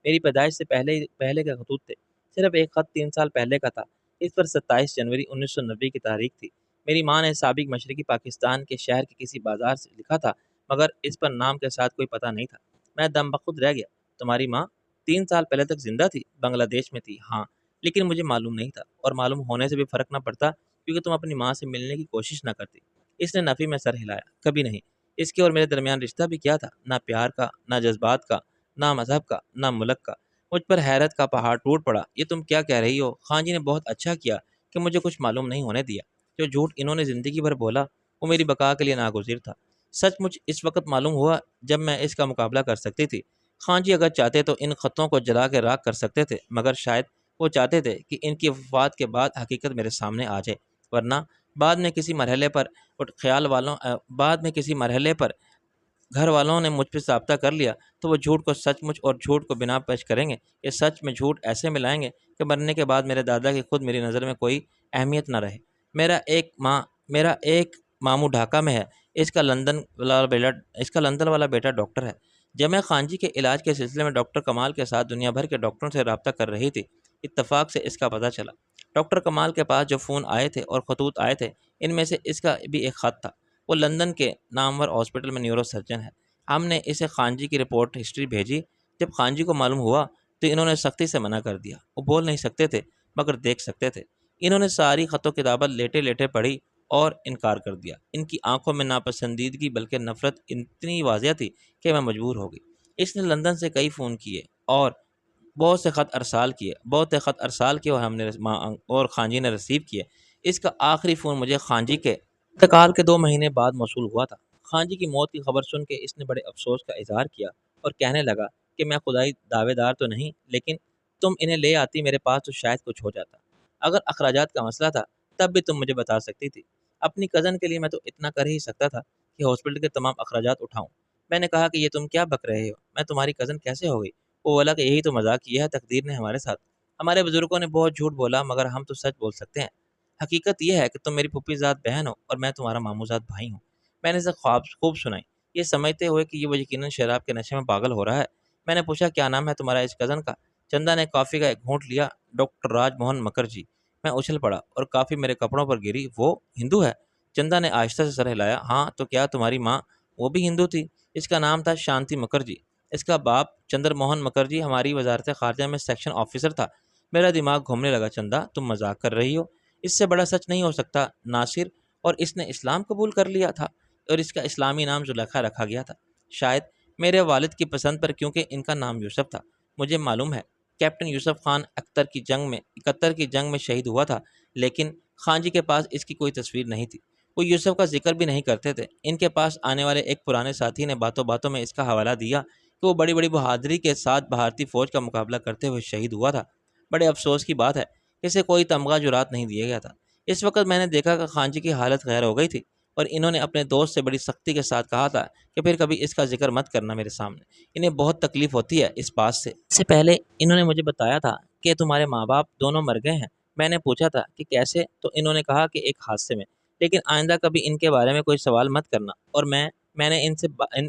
میری پیدائش سے پہلے کے خطوط تھے۔ صرف ایک خط 3 سال پہلے کا تھا۔ اس پر 27 جنوری 1990 کی تاریخ تھی۔ میری ماں نے سابق مشرقی پاکستان کے شہر کے کسی بازار سے لکھا تھا، مگر اس پر نام کے ساتھ کوئی پتہ نہیں تھا۔ میں دم بخود رہ گیا۔ تمہاری ماں 3 سال پہلے تک زندہ تھی؟ بنگلہ دیش میں تھی، ہاں، لیکن مجھے معلوم نہیں تھا، اور معلوم ہونے سے بھی فرق نہ پڑتا کیونکہ تم اپنی ماں سے ملنے کی کوشش نہ کرتی۔ اس نے نفی میں سر ہلایا، کبھی نہیں۔ اس کے اور میرے درمیان رشتہ بھی کیا تھا؟ نہ پیار کا، نہ جذبات کا، نہ مذہب کا، نہ ملک کا۔ مجھ پر حیرت کا پہاڑ ٹوٹ پڑا۔ یہ تم کیا کہہ رہی ہو؟ خان جی نے بہت اچھا کیا کہ مجھے کچھ معلوم نہیں ہونے دیا۔ جو جھوٹ انہوں نے زندگی بھر بولا وہ میری بقا کے لیے ناگزیر تھا۔ سچ مجھ اس وقت معلوم ہوا جب میں اس کا مقابلہ کر سکتی تھی۔ خان جی اگر چاہتے تو ان خطوں کو جلا کے راکھ کر سکتے تھے، مگر شاید وہ چاہتے تھے کہ ان کی وفات کے بعد حقیقت میرے سامنے آ جائے، ورنہ بعد میں کسی مرحلے پر گھر والوں نے مجھ پہ ضابطہ کر لیا تو وہ جھوٹ کو سچ مچ اور جھوٹ کو بنا پیش کریں گے۔ یہ سچ میں جھوٹ ایسے ملائیں گے کہ مرنے کے بعد میرے دادا کی خود میری نظر میں کوئی اہمیت نہ رہے۔ میرا ایک ماموں ڈھاکہ میں ہے۔ اس کا لندن والا بیٹا ڈاکٹر ہے۔ جب میں خان جی کے علاج کے سلسلے میں ڈاکٹر کمال کے ساتھ دنیا بھر کے ڈاکٹروں سے رابطہ کر رہی تھی، اتفاق سے اس کا پتہ چلا۔ ڈاکٹر کمال کے پاس جو فون آئے تھے اور خطوط آئے تھے، ان میں سے اس کا بھی ایک خط تھا۔ وہ لندن کے نامور ہاسپٹل میں نیورو سرجن ہے۔ ہم نے اسے خان جی کی رپورٹ ہسٹری بھیجی۔ جب خان جی کو معلوم ہوا تو انہوں نے سختی سے منع کر دیا۔ وہ بول نہیں سکتے تھے مگر دیکھ سکتے تھے۔ انہوں نے ساری خط و کتابت لیٹے لیٹے پڑھی اور انکار کر دیا۔ ان کی آنکھوں میں ناپسندیدگی بلکہ نفرت اتنی واضح تھی کہ میں مجبور ہو گئی۔ اس نے لندن سے کئی فون کیے اور بہت سے خط ارسال کیے اور خان جی نے ریسیو کیے۔ اس کا آخری فون مجھے خان جی کے انتقال کے 2 مہینے بعد موصول ہوا تھا۔ خان جی کی موت کی خبر سن کے اس نے بڑے افسوس کا اظہار کیا اور کہنے لگا کہ میں خدائی دعوے دار تو نہیں، لیکن تم انہیں لے آتی میرے پاس تو شاید کچھ ہو جاتا۔ اگر اخراجات کا مسئلہ تھا تب بھی تم مجھے بتا سکتی تھی۔ اپنی کزن کے لیے میں تو اتنا کر ہی سکتا تھا کہ ہاسپٹل کے تمام اخراجات اٹھاؤں۔ میں نے کہا کہ یہ تم کیا بک رہے ہو، میں تمہاری کزن کیسے ہو گئی؟ وہ بولا کہ یہی تو مذاق کیا ہے تقدیر نے ہمارے ساتھ۔ ہمارے بزرگوں نے بہت جھوٹ بولا مگر ہم تو سچ بول سکتے ہیں۔ حقیقت یہ ہے کہ تم میری پھوپھی زاد بہن ہو اور میں تمہارا ماموں زاد بھائی ہوں۔ میں نے اسے خواب خوب سنائی، یہ سمجھتے ہوئے کہ یہ وہ یقیناً شراب کے نشے میں پاگل ہو رہا ہے۔ میں نے پوچھا کیا نام ہے تمہارا اس کزن کا؟ چندا نے کافی کا ایک گھونٹ لیا۔ ڈاکٹر راج موہن مکرجی۔ میں اچھل پڑا اور کافی میرے کپڑوں پر گری۔ وہ ہندو ہے؟ چندا نے آہستہ سے سر ہلایا۔ ہاں تو کیا تمہاری ماں وہ بھی ہندو تھی؟ اس کا نام تھا شانتی مکرجی۔ اس کا باپ چندر موہن مکرجی ہماری وزارت خارجہ میں سیکشن آفیسر تھا۔ میرا دماغ گھومنے لگا۔ چندا تم مذاق کر رہی ہو؟ اس سے بڑا سچ نہیں ہو سکتا ناصر۔ اور اس نے اسلام قبول کر لیا تھا اور اس کا اسلامی نام زلیخا رکھا گیا تھا، شاید میرے والد کی پسند پر، کیونکہ ان کا نام یوسف تھا۔ مجھے معلوم ہے کیپٹن یوسف خان 71 کی جنگ میں شہید ہوا تھا، لیکن خان جی کے پاس اس کی کوئی تصویر نہیں تھی۔ وہ یوسف کا ذکر بھی نہیں کرتے تھے۔ ان کے پاس آنے والے ایک پرانے ساتھی نے باتوں باتوں میں اس کا حوالہ دیا کہ وہ بڑی بڑی بہادری کے ساتھ بھارتی فوج کا مقابلہ کرتے ہوئے شہید ہوا تھا۔ بڑے افسوس کی بات ہے کہ اسے کوئی تمغہ جرات نہیں دیا گیا تھا۔ اس وقت میں نے دیکھا کہ خان جی کی حالت غیر ہو گئی تھی اور انہوں نے اپنے دوست سے بڑی سختی کے ساتھ کہا تھا کہ پھر کبھی اس کا ذکر مت کرنا میرے سامنے، انہیں بہت تکلیف ہوتی ہے اس بات سے۔ اس سے پہلے انہوں نے مجھے بتایا تھا کہ تمہارے ماں باپ دونوں مر گئے ہیں۔ میں نے پوچھا تھا کہ کیسے، تو انہوں نے کہا کہ ایک حادثے میں، لیکن آئندہ کبھی ان کے بارے میں کوئی سوال مت کرنا۔ اور میں نے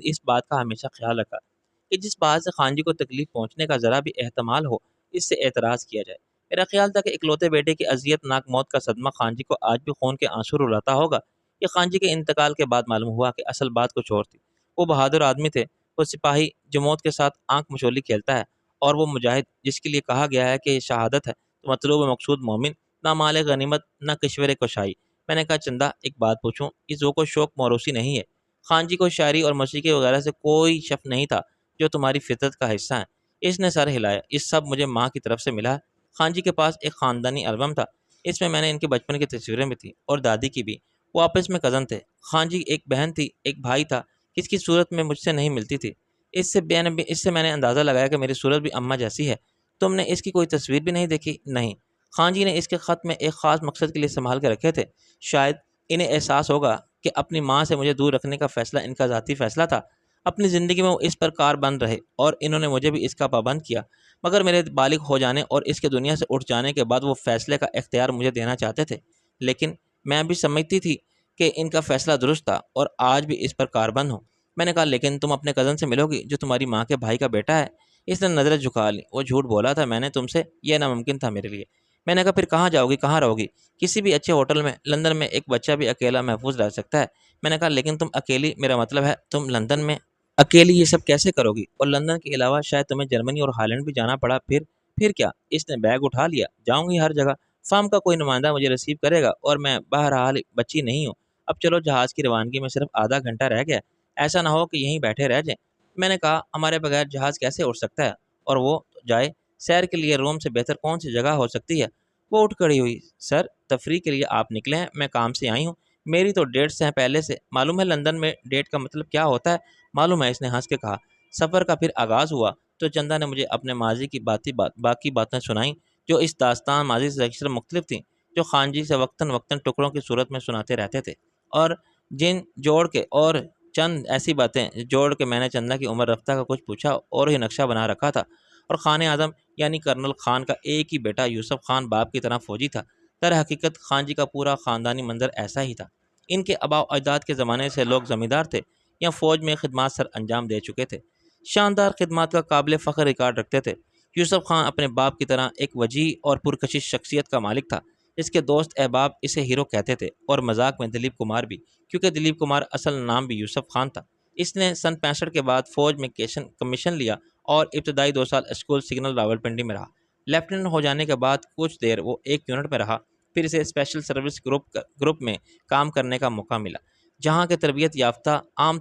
اس بات کا ہمیشہ خیال رکھا کہ جس بات سے خان جی کو تکلیف پہنچنے کا ذرا بھی احتمال ہو اس سے اعتراض کیا جائے۔ میرا خیال تھا کہ اکلوتے بیٹے کی اذیت ناک موت کا صدمہ خان جی کو آج بھی خون کے آنسو رلاتا ہوگا۔ یہ خان جی کے انتقال کے بعد معلوم ہوا کہ اصل بات کچھ اور تھی۔ وہ بہادر آدمی تھے، وہ سپاہی جو موت کے ساتھ آنکھ مچولی کھیلتا ہے، اور وہ مجاہد جس کے لیے کہا گیا ہے کہ یہ شہادت ہے تو مطلوب مقصود مومن، نہ مال غنیمت نہ کشور کشائی۔ میں نے کہا چندا ایک بات پوچھوں، یہ ذوق و شوق موروثی نہیں ہے؟ خان جی کو شاعری اور موسیقی وغیرہ سے کوئی شف نہیں تھا جو تمہاری فطرت کا حصہ ہے؟ اس نے سر ہلایا۔ یہ سب مجھے ماں کی طرف سے ملا ہے۔ خان جی کے پاس ایک خاندانی البم تھا، اس میں نے ان کے بچپن کی تصویریں بھی تھیں اور دادی کی بھی۔ وہ آپس میں کزن تھے۔ خان جی ایک بہن تھی، ایک بھائی تھا، کس کی صورت میں مجھ سے نہیں ملتی تھی۔ اس سے میں نے اندازہ لگایا کہ میری صورت بھی اماں جیسی ہے۔ تم نے اس کی کوئی تصویر بھی نہیں دیکھی؟ نہیں۔ خان جی نے اس کے خط میں ایک خاص مقصد کے لیے سنبھال کے رکھے تھے۔ شاید انہیں احساس ہوگا کہ اپنی ماں سے مجھے دور رکھنے کا فیصلہ ان کا ذاتی فیصلہ تھا۔ اپنی زندگی میں وہ اس پر کار بند رہے اور انہوں نے مجھے بھی اس کا پابند کیا، مگر میرے بالغ ہو جانے اور اس کے دنیا سے اٹھ جانے کے بعد وہ فیصلے کا اختیار مجھے دینا چاہتے تھے، لیکن میں بھی سمجھتی تھی کہ ان کا فیصلہ درست تھا اور آج بھی اس پر کار بند ہوں۔ میں نے کہا لیکن تم اپنے کزن سے ملو گی جو تمہاری ماں کے بھائی کا بیٹا ہے؟ اس نے نظریں جھکا لی۔ وہ جھوٹ بولا تھا میں نے تم سے، یہ ناممکن تھا میرے لیے۔ میں نے کہا پھر کہاں جاؤ گی، کہاں رہو گی؟ کسی بھی اچھے ہوٹل میں۔ لندن میں ایک بچہ بھی اکیلا محفوظ رہ سکتا ہے۔ میں نے کہا لیکن تم اکیلی، میرا مطلب ہے تم لندن میں اکیلی یہ سب کیسے کرو گی؟ اور لندن کے علاوہ شاید تمہیں جرمنی اور ہالینڈ بھی جانا پڑا، پھر کیا؟ اس نے بیگ اٹھا لیا۔ جاؤں گی ہر جگہ، فارم کا کوئی نمائندہ مجھے ریسیو کرے گا اور میں بہرحال بچی نہیں ہوں۔ اب چلو، جہاز کی روانگی میں صرف آدھا گھنٹہ رہ گیا، ایسا نہ ہو کہ یہیں بیٹھے رہ جائیں۔ میں نے کہا ہمارے بغیر جہاز کیسے اڑ سکتا ہے؟ اور وہ جائے سیر کے لیے روم سے بہتر کون سی جگہ ہو سکتی ہے؟ وہ اٹھ کھڑی ہوئی۔ سر، تفریح کے لیے آپ نکلے ہیں، میں کام سے آئی ہوں۔ میری تو ڈیٹس ہیں پہلے سے، معلوم ہے لندن میں ڈیٹ کا مطلب کیا ہوتا ہے؟ معلوم ہے، اس نے ہنس کے کہا۔ سفر کا پھر آغاز ہوا تو چندا نے مجھے اپنے ماضی کی باقی باتیں سنائیں، جو اس داستان ماضی سے اکثر مختلف تھیں، جو خان جی سے وقتاً وقتاً ٹکڑوں کی صورت میں سناتے رہتے تھے، اور چند ایسی باتیں جوڑ کے میں نے چندا کی عمر رفتہ کا کچھ پوچھا اور ہی نقشہ بنا رکھا تھا۔ اور خان اعظم یعنی کرنل خان کا ایک ہی بیٹا یوسف خان باپ کی طرح فوجی تھا۔ در حقیقت خان جی کا پورا خاندانی منظر ایسا ہی تھا۔ ان کے آباء و اجداد کے زمانے سے لوگ زمیندار تھے یا فوج میں خدمات سر انجام دے چکے تھے۔ شاندار خدمات کا قابل فخر ریکارڈ رکھتے تھے۔ یوسف خان اپنے باپ کی طرح ایک وجیح اور پرکشش شخصیت کا مالک تھا۔ اس کے دوست احباب اسے ہیرو کہتے تھے، اور مذاق میں دلیپ کمار بھی، کیونکہ دلیپ کمار اصل نام بھی یوسف خان تھا۔ اس نے سن 65 کے بعد فوج میں کمیشن لیا اور ابتدائی 2 سال اسکول سگنل راولپنڈی میں رہا۔ لیفٹیننٹ ہو جانے کے بعد کچھ دیر وہ ایک یونٹ میں رہا، پھر اسے اسپیشل سروس گروپ میں کام کرنے کا موقع ملا، جہاں کے تربیت یافتہ عام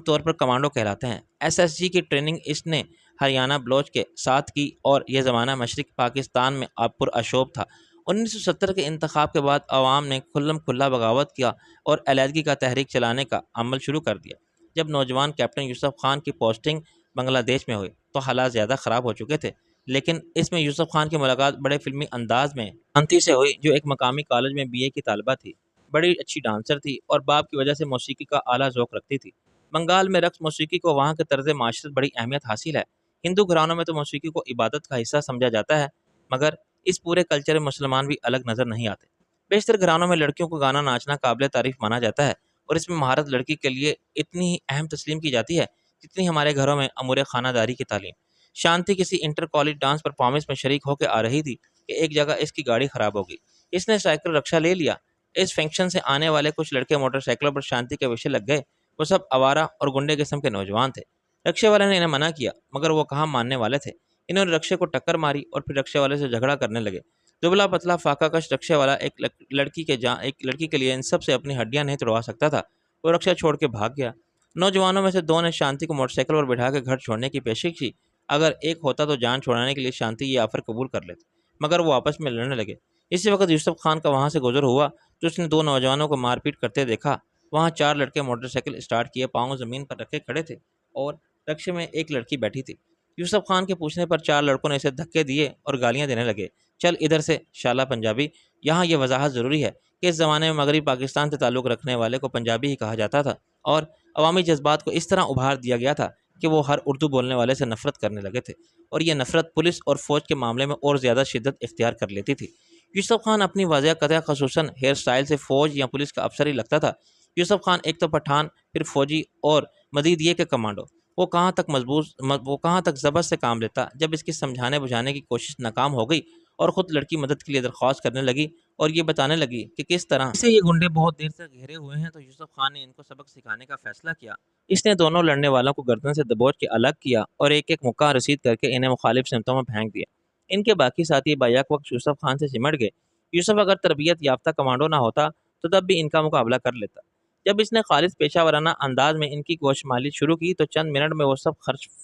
طور پر کمانڈو کہلاتے ہیں۔ SSG کی ٹریننگ اس نے ہریانہ بلوچ کے ساتھ کی، اور یہ زمانہ مشرق پاکستان میں پراشوب تھا۔ 1970 کے انتخاب کے بعد عوام نے کھلم کھلا بغاوت کیا اور علیحدگی کا تحریک چلانے کا عمل شروع کر دیا۔ جب نوجوان کیپٹن یوسف خان کی پوسٹنگ بنگلہ دیش میں ہوئی تو حالات زیادہ خراب ہو چکے تھے، لیکن اس میں یوسف خان کی ملاقات بڑے فلمی انداز میں شانتی سے ہوئی، جو ایک مقامی کالج میں BA کی طالبہ تھی، بڑی اچھی ڈانسر تھی اور باپ کی وجہ سے موسیقی کا اعلیٰ ذوق رکھتی تھی۔ بنگال میں رقص موسیقی کو وہاں کے طرز معاشرت بڑی اہمیت حاصل ہے۔ ہندو گھرانوں میں تو موسیقی کو عبادت کا حصہ سمجھا جاتا ہے، مگر اس پورے کلچر میں مسلمان بھی الگ نظر نہیں آتے۔ بیشتر گھرانوں میں لڑکیوں کو گانا ناچنا قابل تعریف مانا جاتا ہے، اور اس میں مہارت لڑکی کے لیے اتنی ہی اہم تسلیم کی جاتی ہے جتنی ہمارے گھروں میں امور خانہ داری کی تعلیم۔ شانتی کسی انٹر کالج ڈانس پرفارمنس میں شریک ہو کے آ رہی تھی کہ ایک جگہ اس کی گاڑی خراب ہو گئی۔ اس نے سائیکل رکشہ لے لیا۔ اس فنکشن سے آنے والے کچھ لڑکے موٹر سائیکلوں پر شانتی کے پیچھے لگ گئے۔ وہ سب آوارہ اور گنڈے قسم کے نوجوان تھے۔ رکشے والے نے انہیں منع کیا، مگر وہ کہاں ماننے والے تھے۔ انہوں نے رکشے کو ٹکر ماری اور پھر رکشے والے سے جھگڑا کرنے لگے۔ دبلا پتلا فاقہ کش رکشے والا ایک لڑکی کے لیے ان سب سے اپنی ہڈیاں نہیں توڑوا سکتا تھا۔ وہ رکشہ چھوڑ کے بھاگ گیا۔ نوجوانوں میں سے دو نے شانتی کو موٹر سائیکل پر بٹھا کے گھر چھوڑنے کی پیشکش کی۔ اگر ایک ہوتا تو جان چھوڑانے کے لیے شانتی یہ آفر قبول کر لیتے، مگر وہ آپس میں لڑنے لگے۔ اسی وقت یوسف خان کا وہاں سے گزر ہوا تو اس نے دو نوجوانوں کو مار پیٹ کرتے دیکھا۔ وہاں چار لڑکے موٹر سائیکل اسٹارٹ کیے پاؤں زمین پر رکھے کھڑے تھے اور رکشے میں ایک لڑکی بیٹھی تھی۔ یوسف خان کے پوچھنے پر چار لڑکوں نے اسے دھکے دیے اور گالیاں دینے لگے۔ چل ادھر سے شالا پنجابی۔ یہاں یہ وضاحت ضروری ہے کہ اس زمانے میں مغربی پاکستان سے تعلق رکھنے والے کو پنجابی ہی کہا جاتا تھا، اور عوامی جذبات کو اس طرح ابھار دیا گیا تھا کہ وہ ہر اردو بولنے والے سے نفرت کرنے لگے تھے، اور یہ نفرت پولیس اور فوج کے معاملے میں اور زیادہ شدت اختیار کر لیتی تھی۔ یوسف خان اپنی واضح قطع خصوصاً ہیئر سٹائل سے فوج یا پولیس کا افسر ہی لگتا تھا۔ یوسف خان ایک تو پٹھان، پھر فوجی، اور مزید یہ کہ کمانڈو۔ وہ کہاں تک ضبط سے کام لیتا جب اس کی سمجھانے بجھانے کی کوشش ناکام ہو گئی اور خود لڑکی مدد کے لیے درخواست کرنے لگی اور یہ بتانے لگی کہ کس طرح اسے یہ گنڈے بہت دیر سے گھیرے ہوئے ہیں، تو یوسف خان نے ان کو سبق سکھانے کا فیصلہ کیا۔ اس نے دونوں لڑنے والوں کو گردن سے دبوچ کے الگ کیا اور ایک ایک مکہ رسید کر کے انہیں مخالف سمتوں میں پھینک دیا۔ ان کے باقی ساتھی بیک وقت یوسف خان سے سمٹ گئے۔ یوسف اگر تربیت یافتہ کمانڈو نہ ہوتا تو تب بھی ان کا مقابلہ کر لیتا۔ جب اس نے خالص پیشہ ورانہ انداز میں ان کی گوش مالی شروع کی تو چند منٹ میں وہ سب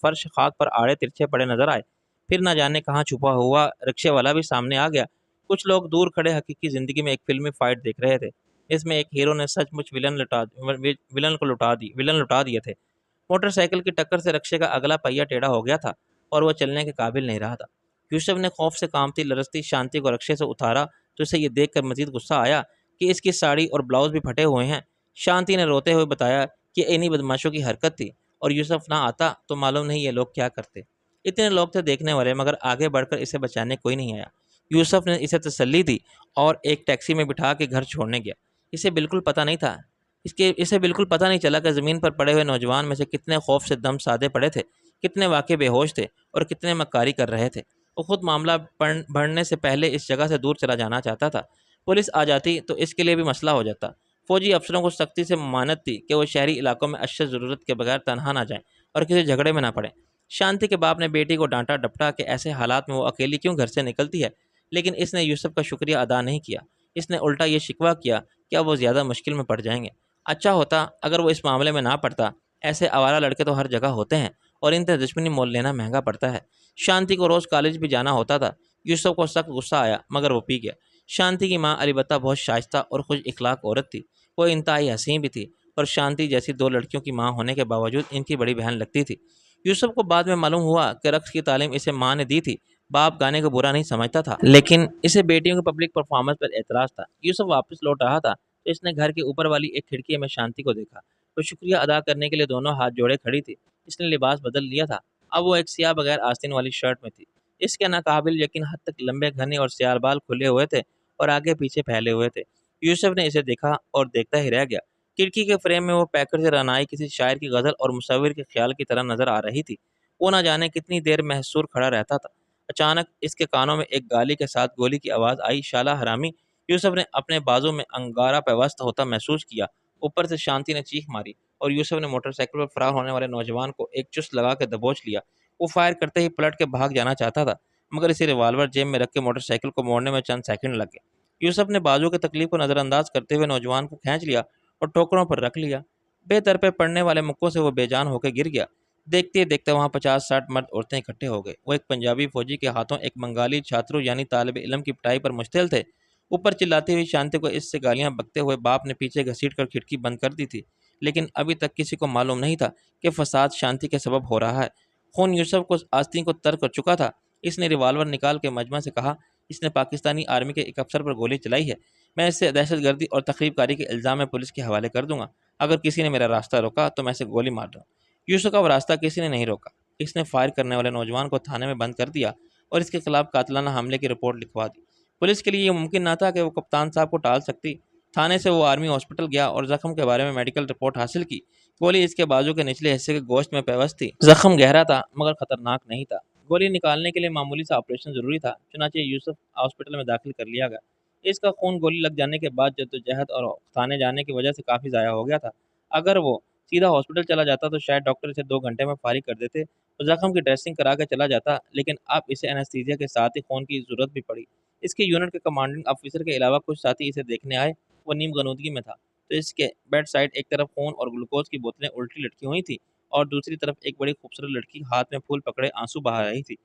فرش خاک پر آڑے ترچھے پڑے نظر آئے۔ پھر نہ جانے کہاں چھپا ہوا رکشے والا بھی سامنے آ گیا۔ کچھ لوگ دور کھڑے حقیقی زندگی میں ایک فلمی فائٹ دیکھ رہے تھے۔ اس میں ایک ہیرو نے سچ مچ ولن لٹا دیے تھے۔ موٹر سائیکل کی ٹکر سے رکشے کا اگلا پہیہ ٹیڑھا ہو گیا تھا اور وہ چلنے کے قابل نہیں رہا تھا۔ یوسف نے خوف سے کانپتی لرزتی شانتی کو رکشے سے اتارا تو اسے یہ دیکھ کر مزید غصہ آیا کہ اس کی ساڑی اور بلاؤز بھی پھٹے ہوئے ہیں۔ شانتی نے روتے ہوئے بتایا کہ انہی بدماشوں کی حرکت تھی، اور یوسف نہ آتا تو معلوم نہیں یہ لوگ کیا کرتے۔ اتنے لوگ تھے دیکھنے والے، مگر آگے بڑھ کر اسے بچانے کوئی نہیں آیا۔ یوسف نے اسے تسلی دی اور ایک ٹیکسی میں بٹھا کے گھر چھوڑنے گیا۔ اسے بالکل پتہ نہیں چلا کہ زمین پر پڑے ہوئے نوجوان میں سے کتنے خوف سے دم سادے پڑے تھے، کتنے واقع بے ہوش تھے اور کتنے مکاری کر رہے تھے۔ وہ خود معاملہ بڑھنے سے پہلے اس جگہ سے دور چلا جانا چاہتا تھا۔ پولیس آ جاتی تو اس کے لیے بھی مسئلہ ہو جاتا۔ فوجی افسروں کو سختی سے ممانعت تھی کہ وہ شہری علاقوں میں اشد ضرورت کے بغیر تنہا نہ جائیں اور کسی جھگڑے میں نہ پڑیں۔ شانتی کے باپ نے بیٹی کو ڈانٹا ڈپٹا کہ ایسے حالات میں وہ اکیلی کیوں گھر سے نکلتی ہے، لیکن اس نے یوسف کا شکریہ ادا نہیں کیا۔ اس نے الٹا یہ شکوہ کیا کہ اب وہ زیادہ مشکل میں پڑ جائیں گے۔ اچھا ہوتا اگر وہ اس معاملے میں نہ پڑتا۔ ایسے آوارہ لڑکے تو ہر جگہ ہوتے ہیں اور ان سے دشمنی مول لینا مہنگا پڑتا ہے۔ شانتی کو روز کالج بھی جانا ہوتا تھا۔ یوسف کو سخت غصہ آیا مگر وہ پی گیا۔ شانتی کی ماں البتہ بہت شائستہ اور خوش اخلاق عورت تھی۔ وہ انتہائی حسین بھی تھی اور شانتی جیسی دو لڑکیوں کی ماں ہونے کے باوجود ان کی بڑی بہن لگتی تھی۔ یوسف کو بعد میں معلوم ہوا کہ رقص کی تعلیم اسے ماں نے دی تھی۔ باپ گانے کو برا نہیں سمجھتا تھا، لیکن اسے بیٹیوں کے پبلک پرفارمنس پر اعتراض تھا۔ یوسف واپس لوٹ رہا تھا تو اس نے گھر کے اوپر والی ایک کھڑکی میں شانتی کو دیکھا۔ وہ شکریہ ادا کرنے کے لیے دونوں ہاتھ جوڑے کھڑی تھی۔ اس نے لباس بدل لیا تھا۔ اب وہ ایک سیاہ بغیر آستین والی شرٹ میں تھی۔ اس کے ناقابل یقین حد تک لمبے گھنے اور سیال بال کھلے ہوئے تھے اور آگے پیچھے پھیلے ہوئے تھے۔ یوسف نے اسے دیکھا اور دیکھتا ہی رہ گیا۔ کھڑکی کے فریم میں وہ پیکر سے رانائی کسی شاعر کی غزل اور مصور کے خیال کی طرح نظر آ رہی تھی۔ وہ نہ جانے کتنی دیر محصور کھڑا رہتا تھا۔ اچانک اس کے کانوں میں ایک گالی کے ساتھ گولی کی آواز آئی، شالا حرامی۔ یوسف نے اپنے بازو میں انگارہ پیوست ہوتا محسوس کیا۔ اوپر سے شانتی نے چیخ ماری اور یوسف نے موٹر سائیکل پر فرار ہونے والے نوجوان کو ایک چست لگا کے دبوچ لیا۔ وہ فائر کرتے ہی پلٹ کے بھاگ جانا چاہتا تھا، مگر اسے ریوالور جیب میں رکھ کے موٹر سائیکل کو موڑنے میں چند سیکنڈ لگ گئے۔ یوسف نے بازو کی تکلیف کو نظر انداز کرتے ہوئے نوجوان کو کھینچ لیا اور ٹوکروں پر رکھ لیا۔ بے در پہ پڑنے والے مکوں سے وہ بے جان ہو کے گر گیا۔ دیکھتے دیکھتے وہاں 50-60 مرد عورتیں اکٹھے ہو گئے۔ وہ ایک پنجابی فوجی کے ہاتھوں ایک بنگالی چھاترو یعنی طالب علم کی پٹائی پر مشتعل تھے۔ اوپر چلاتی ہوئی شانتی کو اس سے گالیاں بکتے ہوئے باپ نے پیچھے گھسیٹ کر کھڑکی بند کر دی تھی، لیکن ابھی تک کسی کو معلوم نہیں تھا کہ فساد شانتی کے سبب ہو رہا ہے۔ خون یوسف کو آستین کو تر کر چکا تھا، اس نے ریوالور نکال کے مجمع سے کہا، اس نے پاکستانی آرمی کے ایک افسر پر گولی چلائی ہے، میں اسے دہشت گردی اور تخریب کاری کے الزام میں پولیس کے حوالے کر دوں گا، اگر کسی نے میرا راستہ روکا تو میں اسے گولی مار دوں۔ یوسف کا وہ راستہ کسی نے نہیں روکا، اس نے فائر کرنے والے نوجوان کو تھانے میں بند کر دیا اور اس کے خلاف قاتلانہ حملے کی رپورٹ لکھوا دی۔ پولیس کے لیے یہ ممکن نہ تھا کہ وہ کپتان صاحب کو ٹال سکتی۔ تھانے سے وہ آرمی ہاسپٹل گیا اور زخم کے بارے میں میڈیکل رپورٹ حاصل کی۔ گولی اس کے بازو کے نچلے حصے کے گوشت میں پیوست تھی۔ زخم گہرا تھا مگر خطرناک نہیں تھا۔ گولی نکالنے کے لیے معمولی سا آپریشن ضروری تھا، چنانچہ یوسف ہاسپٹل میں داخل کر لیا گیا۔ اس کا خون گولی لگ جانے کے بعد جدوجہد اور تھانے جانے کی وجہ سے کافی ضائع ہو گیا تھا۔ اگر وہ سیدھا ہاسپٹل چلا جاتا تو شاید ڈاکٹر اسے 2 گھنٹے میں فارغ کر دیتے اور زخم کی ڈریسنگ کرا کے چلا جاتا، لیکن اب اسے اینستھیزیا کے ساتھ ہی خون کی ضرورت بھی پڑی۔ اس کے یونٹ کے کمانڈنگ آفیسر کے علاوہ کچھ ساتھی اسے دیکھنے آئے، وہ نیم غنودگی میں تھا، تو اس کے بیڈ سائڈ ایک طرف خون اور گلوکوز کی بوتلیں الٹی لٹکی ہوئی تھیں اور دوسری طرف ایک بڑی خوبصورت لڑکی ہاتھ میں پھول پکڑے آنسو بہا رہی تھی۔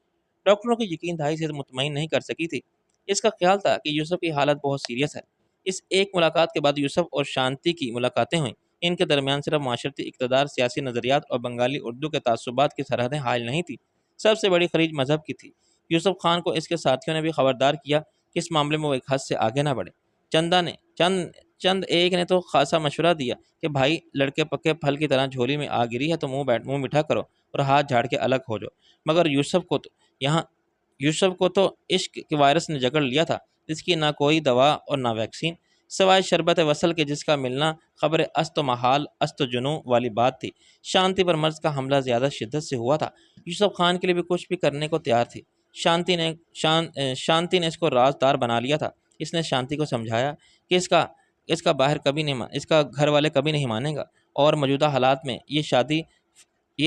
ڈاکٹروں کی یقین دہائی سے مطمئن نہیں کر سکی تھی۔ اس کا خیال تھا کہ یوسف کی حالت بہت سیریس ہے۔ اس ایک ملاقات کے بعد یوسف اور شانتی کی ملاقاتیں ہوئیں۔ ان کے درمیان صرف معاشرتی اقتدار، سیاسی نظریات اور بنگالی اردو کے تعصبات کی سرحدیں حائل نہیں تھیں، سب سے بڑی خلیج مذہب کی تھی۔ یوسف خان کو اس کے ساتھیوں نے بھی خبردار کیا کہ اس معاملے میں وہ ایک حد سے آگے نہ بڑھے۔ چند ایک نے تو خاصا مشورہ دیا کہ بھائی لڑکے پکے پھل کی طرح جھولی میں آ گری ہے تو منہ میٹھا کرو اور ہاتھ جھاڑ کے الگ ہو جاؤ، مگر یوسف کو تو عشق کے وائرس نے جکڑ لیا تھا، جس کی نہ کوئی دوا اور نہ ویکسین، سوائے شربت وصل کے جس کا ملنا خبر است و محال است و جنوں والی بات تھی۔ شانتی پر مرض کا حملہ زیادہ شدت سے ہوا تھا، یوسف خان کے لیے بھی کچھ بھی کرنے کو تیار تھی۔ شانتی نے اس کو رازدار بنا لیا تھا۔ اس نے شانتی کو سمجھایا کہ اس کا اس کا گھر والے کبھی نہیں مانے گا اور موجودہ حالات میں یہ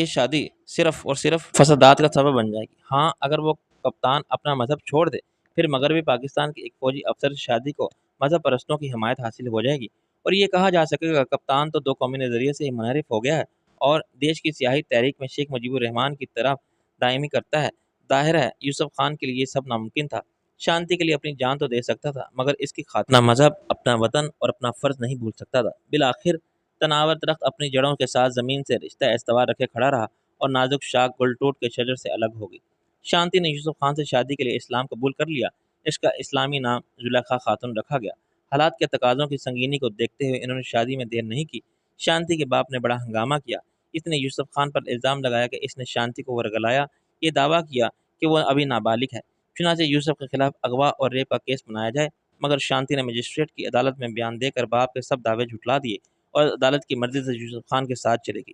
شادی صرف اور صرف فسادات کا سبب بن جائے گی۔ ہاں، اگر وہ کپتان اپنا مذہب چھوڑ دے، پھر مغربی پاکستان کے ایک فوجی افسر سے شادی کو مذہب پرستوں کی حمایت حاصل ہو جائے گی اور یہ کہا جا سکے گا کپتان تو 2 قومی نظریے سے منحرف ہو گیا ہے اور دیش کی سیاسی تحریک میں شیخ مجیب الرحمان کی طرف دائمی کرتا ہے۔ ظاہر ہے یوسف خان کے لیے یہ سب ناممکن تھا۔ شانتی کے لیے اپنی جان تو دے سکتا تھا، مگر اس کی خاطر اپنا مذہب، اپنا وطن اور اپنا فرض نہیں بھول سکتا تھا۔ بالآخر تناور درخت اپنی جڑوں کے ساتھ زمین سے رشتہ استوار رکھے کھڑا رہا اور نازک شاخ گل ٹوٹ کے شجر سے الگ ہو گئی۔ شانتی نے یوسف خان سے شادی کے لیے اسلام قبول کر لیا۔ اس کا اسلامی نام زلیخا خاتون رکھا گیا۔ حالات کے تقاضوں کی سنگینی کو دیکھتے ہوئے انہوں نے شادی میں دیر نہیں کی۔ شانتی کے باپ نے بڑا ہنگامہ کیا۔ اس نے یوسف خان پر الزام لگایا کہ اس نے شانتی کو ورگلایا، یہ دعویٰ کیا کہ وہ ابھی نابالغ ہے، چنانچہ یوسف کے خلاف اغوا اور ریپ کا کیس بنایا جائے، مگر شانتی نے مجسٹریٹ کی عدالت میں بیان دے کر باپ کے سب دعوے جھٹلا دیے اور عدالت کی مرضی سے یوسف خان کے ساتھ چلے گئی۔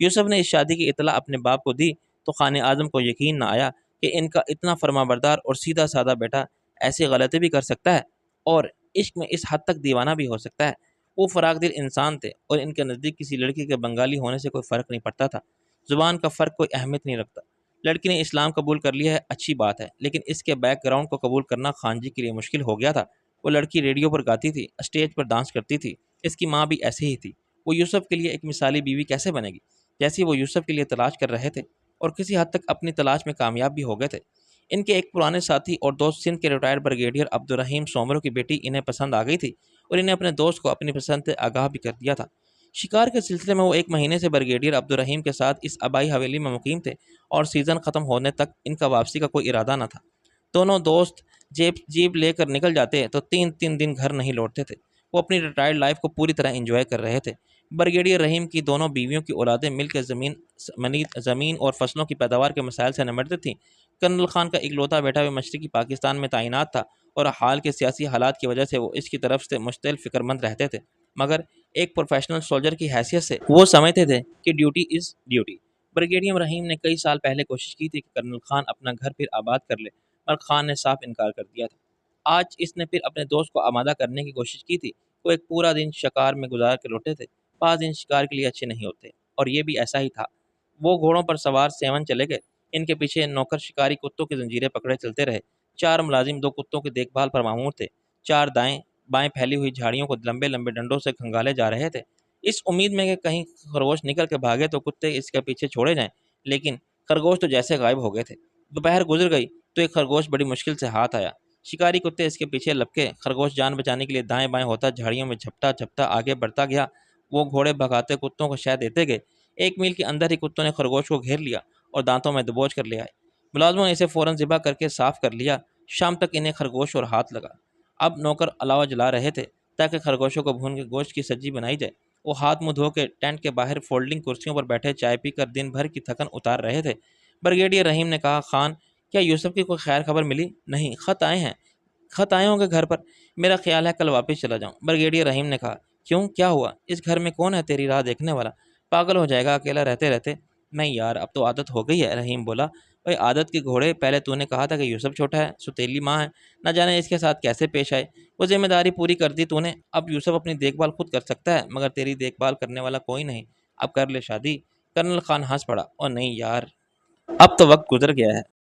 یوسف نے اس شادی کی اطلاع اپنے باپ کو دی تو خان اعظم کو یقین نہ آیا کہ ان کا اتنا فرما بردار اور سیدھا سادہ بیٹا ایسی غلطی بھی کر سکتا ہے اور عشق میں اس حد تک دیوانہ بھی ہو سکتا ہے۔ وہ فراق دل انسان تھے اور ان کے نزدیک کسی لڑکی کے بنگالی ہونے سے کوئی فرق نہیں پڑتا تھا، زبان کا فرق کوئی اہمیت نہیں رکھتا۔ لڑکی نے اسلام قبول کر لیا ہے، اچھی بات ہے، لیکن اس کے بیک گراؤنڈ کو قبول کرنا خان جی کے لیے مشکل ہو گیا تھا۔ وہ لڑکی ریڈیو پر گاتی تھی، اسٹیج پر ڈانس کرتی تھی، اس کی ماں بھی ایسے ہی تھی۔ وہ یوسف کے لیے ایک مثالی بیوی کیسے بنے گی جیسی وہ یوسف کے لیے تلاش کر رہے تھے اور کسی حد تک اپنی تلاش میں کامیاب بھی ہو گئے تھے۔ ان کے ایک پرانے ساتھی اور دوست سندھ کے ریٹائرڈ بریگیڈیئر عبدالرحیم سومرو کی بیٹی انہیں پسند آ گئی تھی اور انہیں اپنے دوست کو اپنی پسند سے آگاہ بھی کر دیا تھا۔ شکار کے سلسلے میں وہ 1 مہینے سے بریگیڈیئر عبدالرحیم کے ساتھ اس آبائی حویلی میں مقیم تھے اور سیزن ختم ہونے تک ان کا واپسی کا کوئی ارادہ نہ تھا۔ دونوں دوست جیب لے کر نکل جاتے تو 3 دن گھر نہیں لوٹتے تھے۔ وہ اپنی ریٹائرڈ لائف کو پوری طرح انجوائے کر رہے تھے۔ بریگیڈیئر رحیم کی دونوں بیویوں کی اولادیں مل کے زمین اور فصلوں کی پیداوار کے مسائل سے نمٹتی تھیں۔ کرنل خان کا اکلوتا بیٹا بھی مشرقی پاکستان میں تعینات تھا اور حال کے سیاسی حالات کی وجہ سے وہ اس کی طرف سے مشتعل فکر مند رہتے تھے، مگر ایک پروفیشنل سولجر کی حیثیت سے وہ سمجھتے تھے کہ ڈیوٹی از ڈیوٹی۔ بریگیڈیئر رحیم نے کئی سال پہلے کوشش کی تھی کہ کرنل خان اپنا گھر پھر آباد کر لے، مگر خان نے صاف انکار کر دیا تھا۔ آج اس نے پھر اپنے دوست کو آمادہ کرنے کی کوشش کی تھی۔ وہ ایک پورا دن شکار میں گزار کے لوٹے تھے۔ 5 دن شکار کے لیے اچھے نہیں ہوتے اور یہ بھی ایسا ہی تھا۔ وہ گھوڑوں پر سوار سیون چلے گئے، ان کے پیچھے نوکر شکاری کتوں کی زنجیریں پکڑے چلتے رہے۔ 4 ملازم 2 کتوں کی دیکھ بھال پر مامور تھے۔ 4 دائیں بائیں پھیلی ہوئی جھاڑیوں کو لمبے لمبے ڈنڈوں سے کھنگالے جا رہے تھے، اس امید میں کہ کہیں خرگوش نکل کے بھاگے تو کتے اس کے پیچھے چھوڑے جائیں، لیکن خرگوش تو جیسے غائب ہو گئے تھے۔ دوپہر گزر گئی تو ایک خرگوش بڑی مشکل سے ہاتھ آیا۔ شکاری کتے اس کے پیچھے لپکے، خرگوش جان بچانے کے لیے دائیں بائیں ہوتا جھاڑیوں میں جھپٹا جھپٹا آگے بڑھتا گیا۔ وہ گھوڑے بھگاتے کتوں کو شہ دیتے گئے۔ 1 میل کے اندر ہی کتوں نے خرگوش کو گھیر لیا اور دانتوں میں دبوچ کر لے آئے۔ ملازموں نے اسے فوراً ذبح کر کے صاف کر لیا۔ شام تک انہیں خرگوش اور ہاتھ لگا۔ اب نوکر علاوہ جلا رہے تھے تاکہ خرگوشوں کو بھون کے گوشت کی سبزی بنائی جائے۔ وہ ہاتھ منہ دھو کے ٹینٹ کے باہر فولڈنگ کرسیوں پر بیٹھے چائے پی کر دن بھر کی تھکن اتار رہے تھے۔ بریگیڈیئر رحیم نے کہا، خان، کیا یوسف کی کوئی خیر خبر ملی؟ نہیں، خط آئے ہوں گے گھر پر۔ میرا خیال ہے کل واپس چلا جاؤں۔ بریگیڈیئر رحیم نے کہا، کیوں، کیا ہوا؟ اس گھر میں کون ہے تیری راہ دیکھنے والا؟ پاگل ہو جائے گا اکیلا رہتے رہتے۔ نہیں یار، اب تو عادت ہو گئی ہے، رحیم بولا۔ بھائی عادت کے گھوڑے، پہلے تو نے کہا تھا کہ یوسف چھوٹا ہے، ستیلی ماں ہے، نہ جانے اس کے ساتھ کیسے پیش آئے۔ وہ ذمہ داری پوری کر دی تو نے، اب یوسف اپنی دیکھ بھال خود کر سکتا ہے، مگر تیری دیکھ بھال کرنے والا کوئی نہیں۔ اب کر لے شادی۔ کرنل خان ہنس پڑا، اور نہیں یار، اب تو وقت گزر گیا ہے۔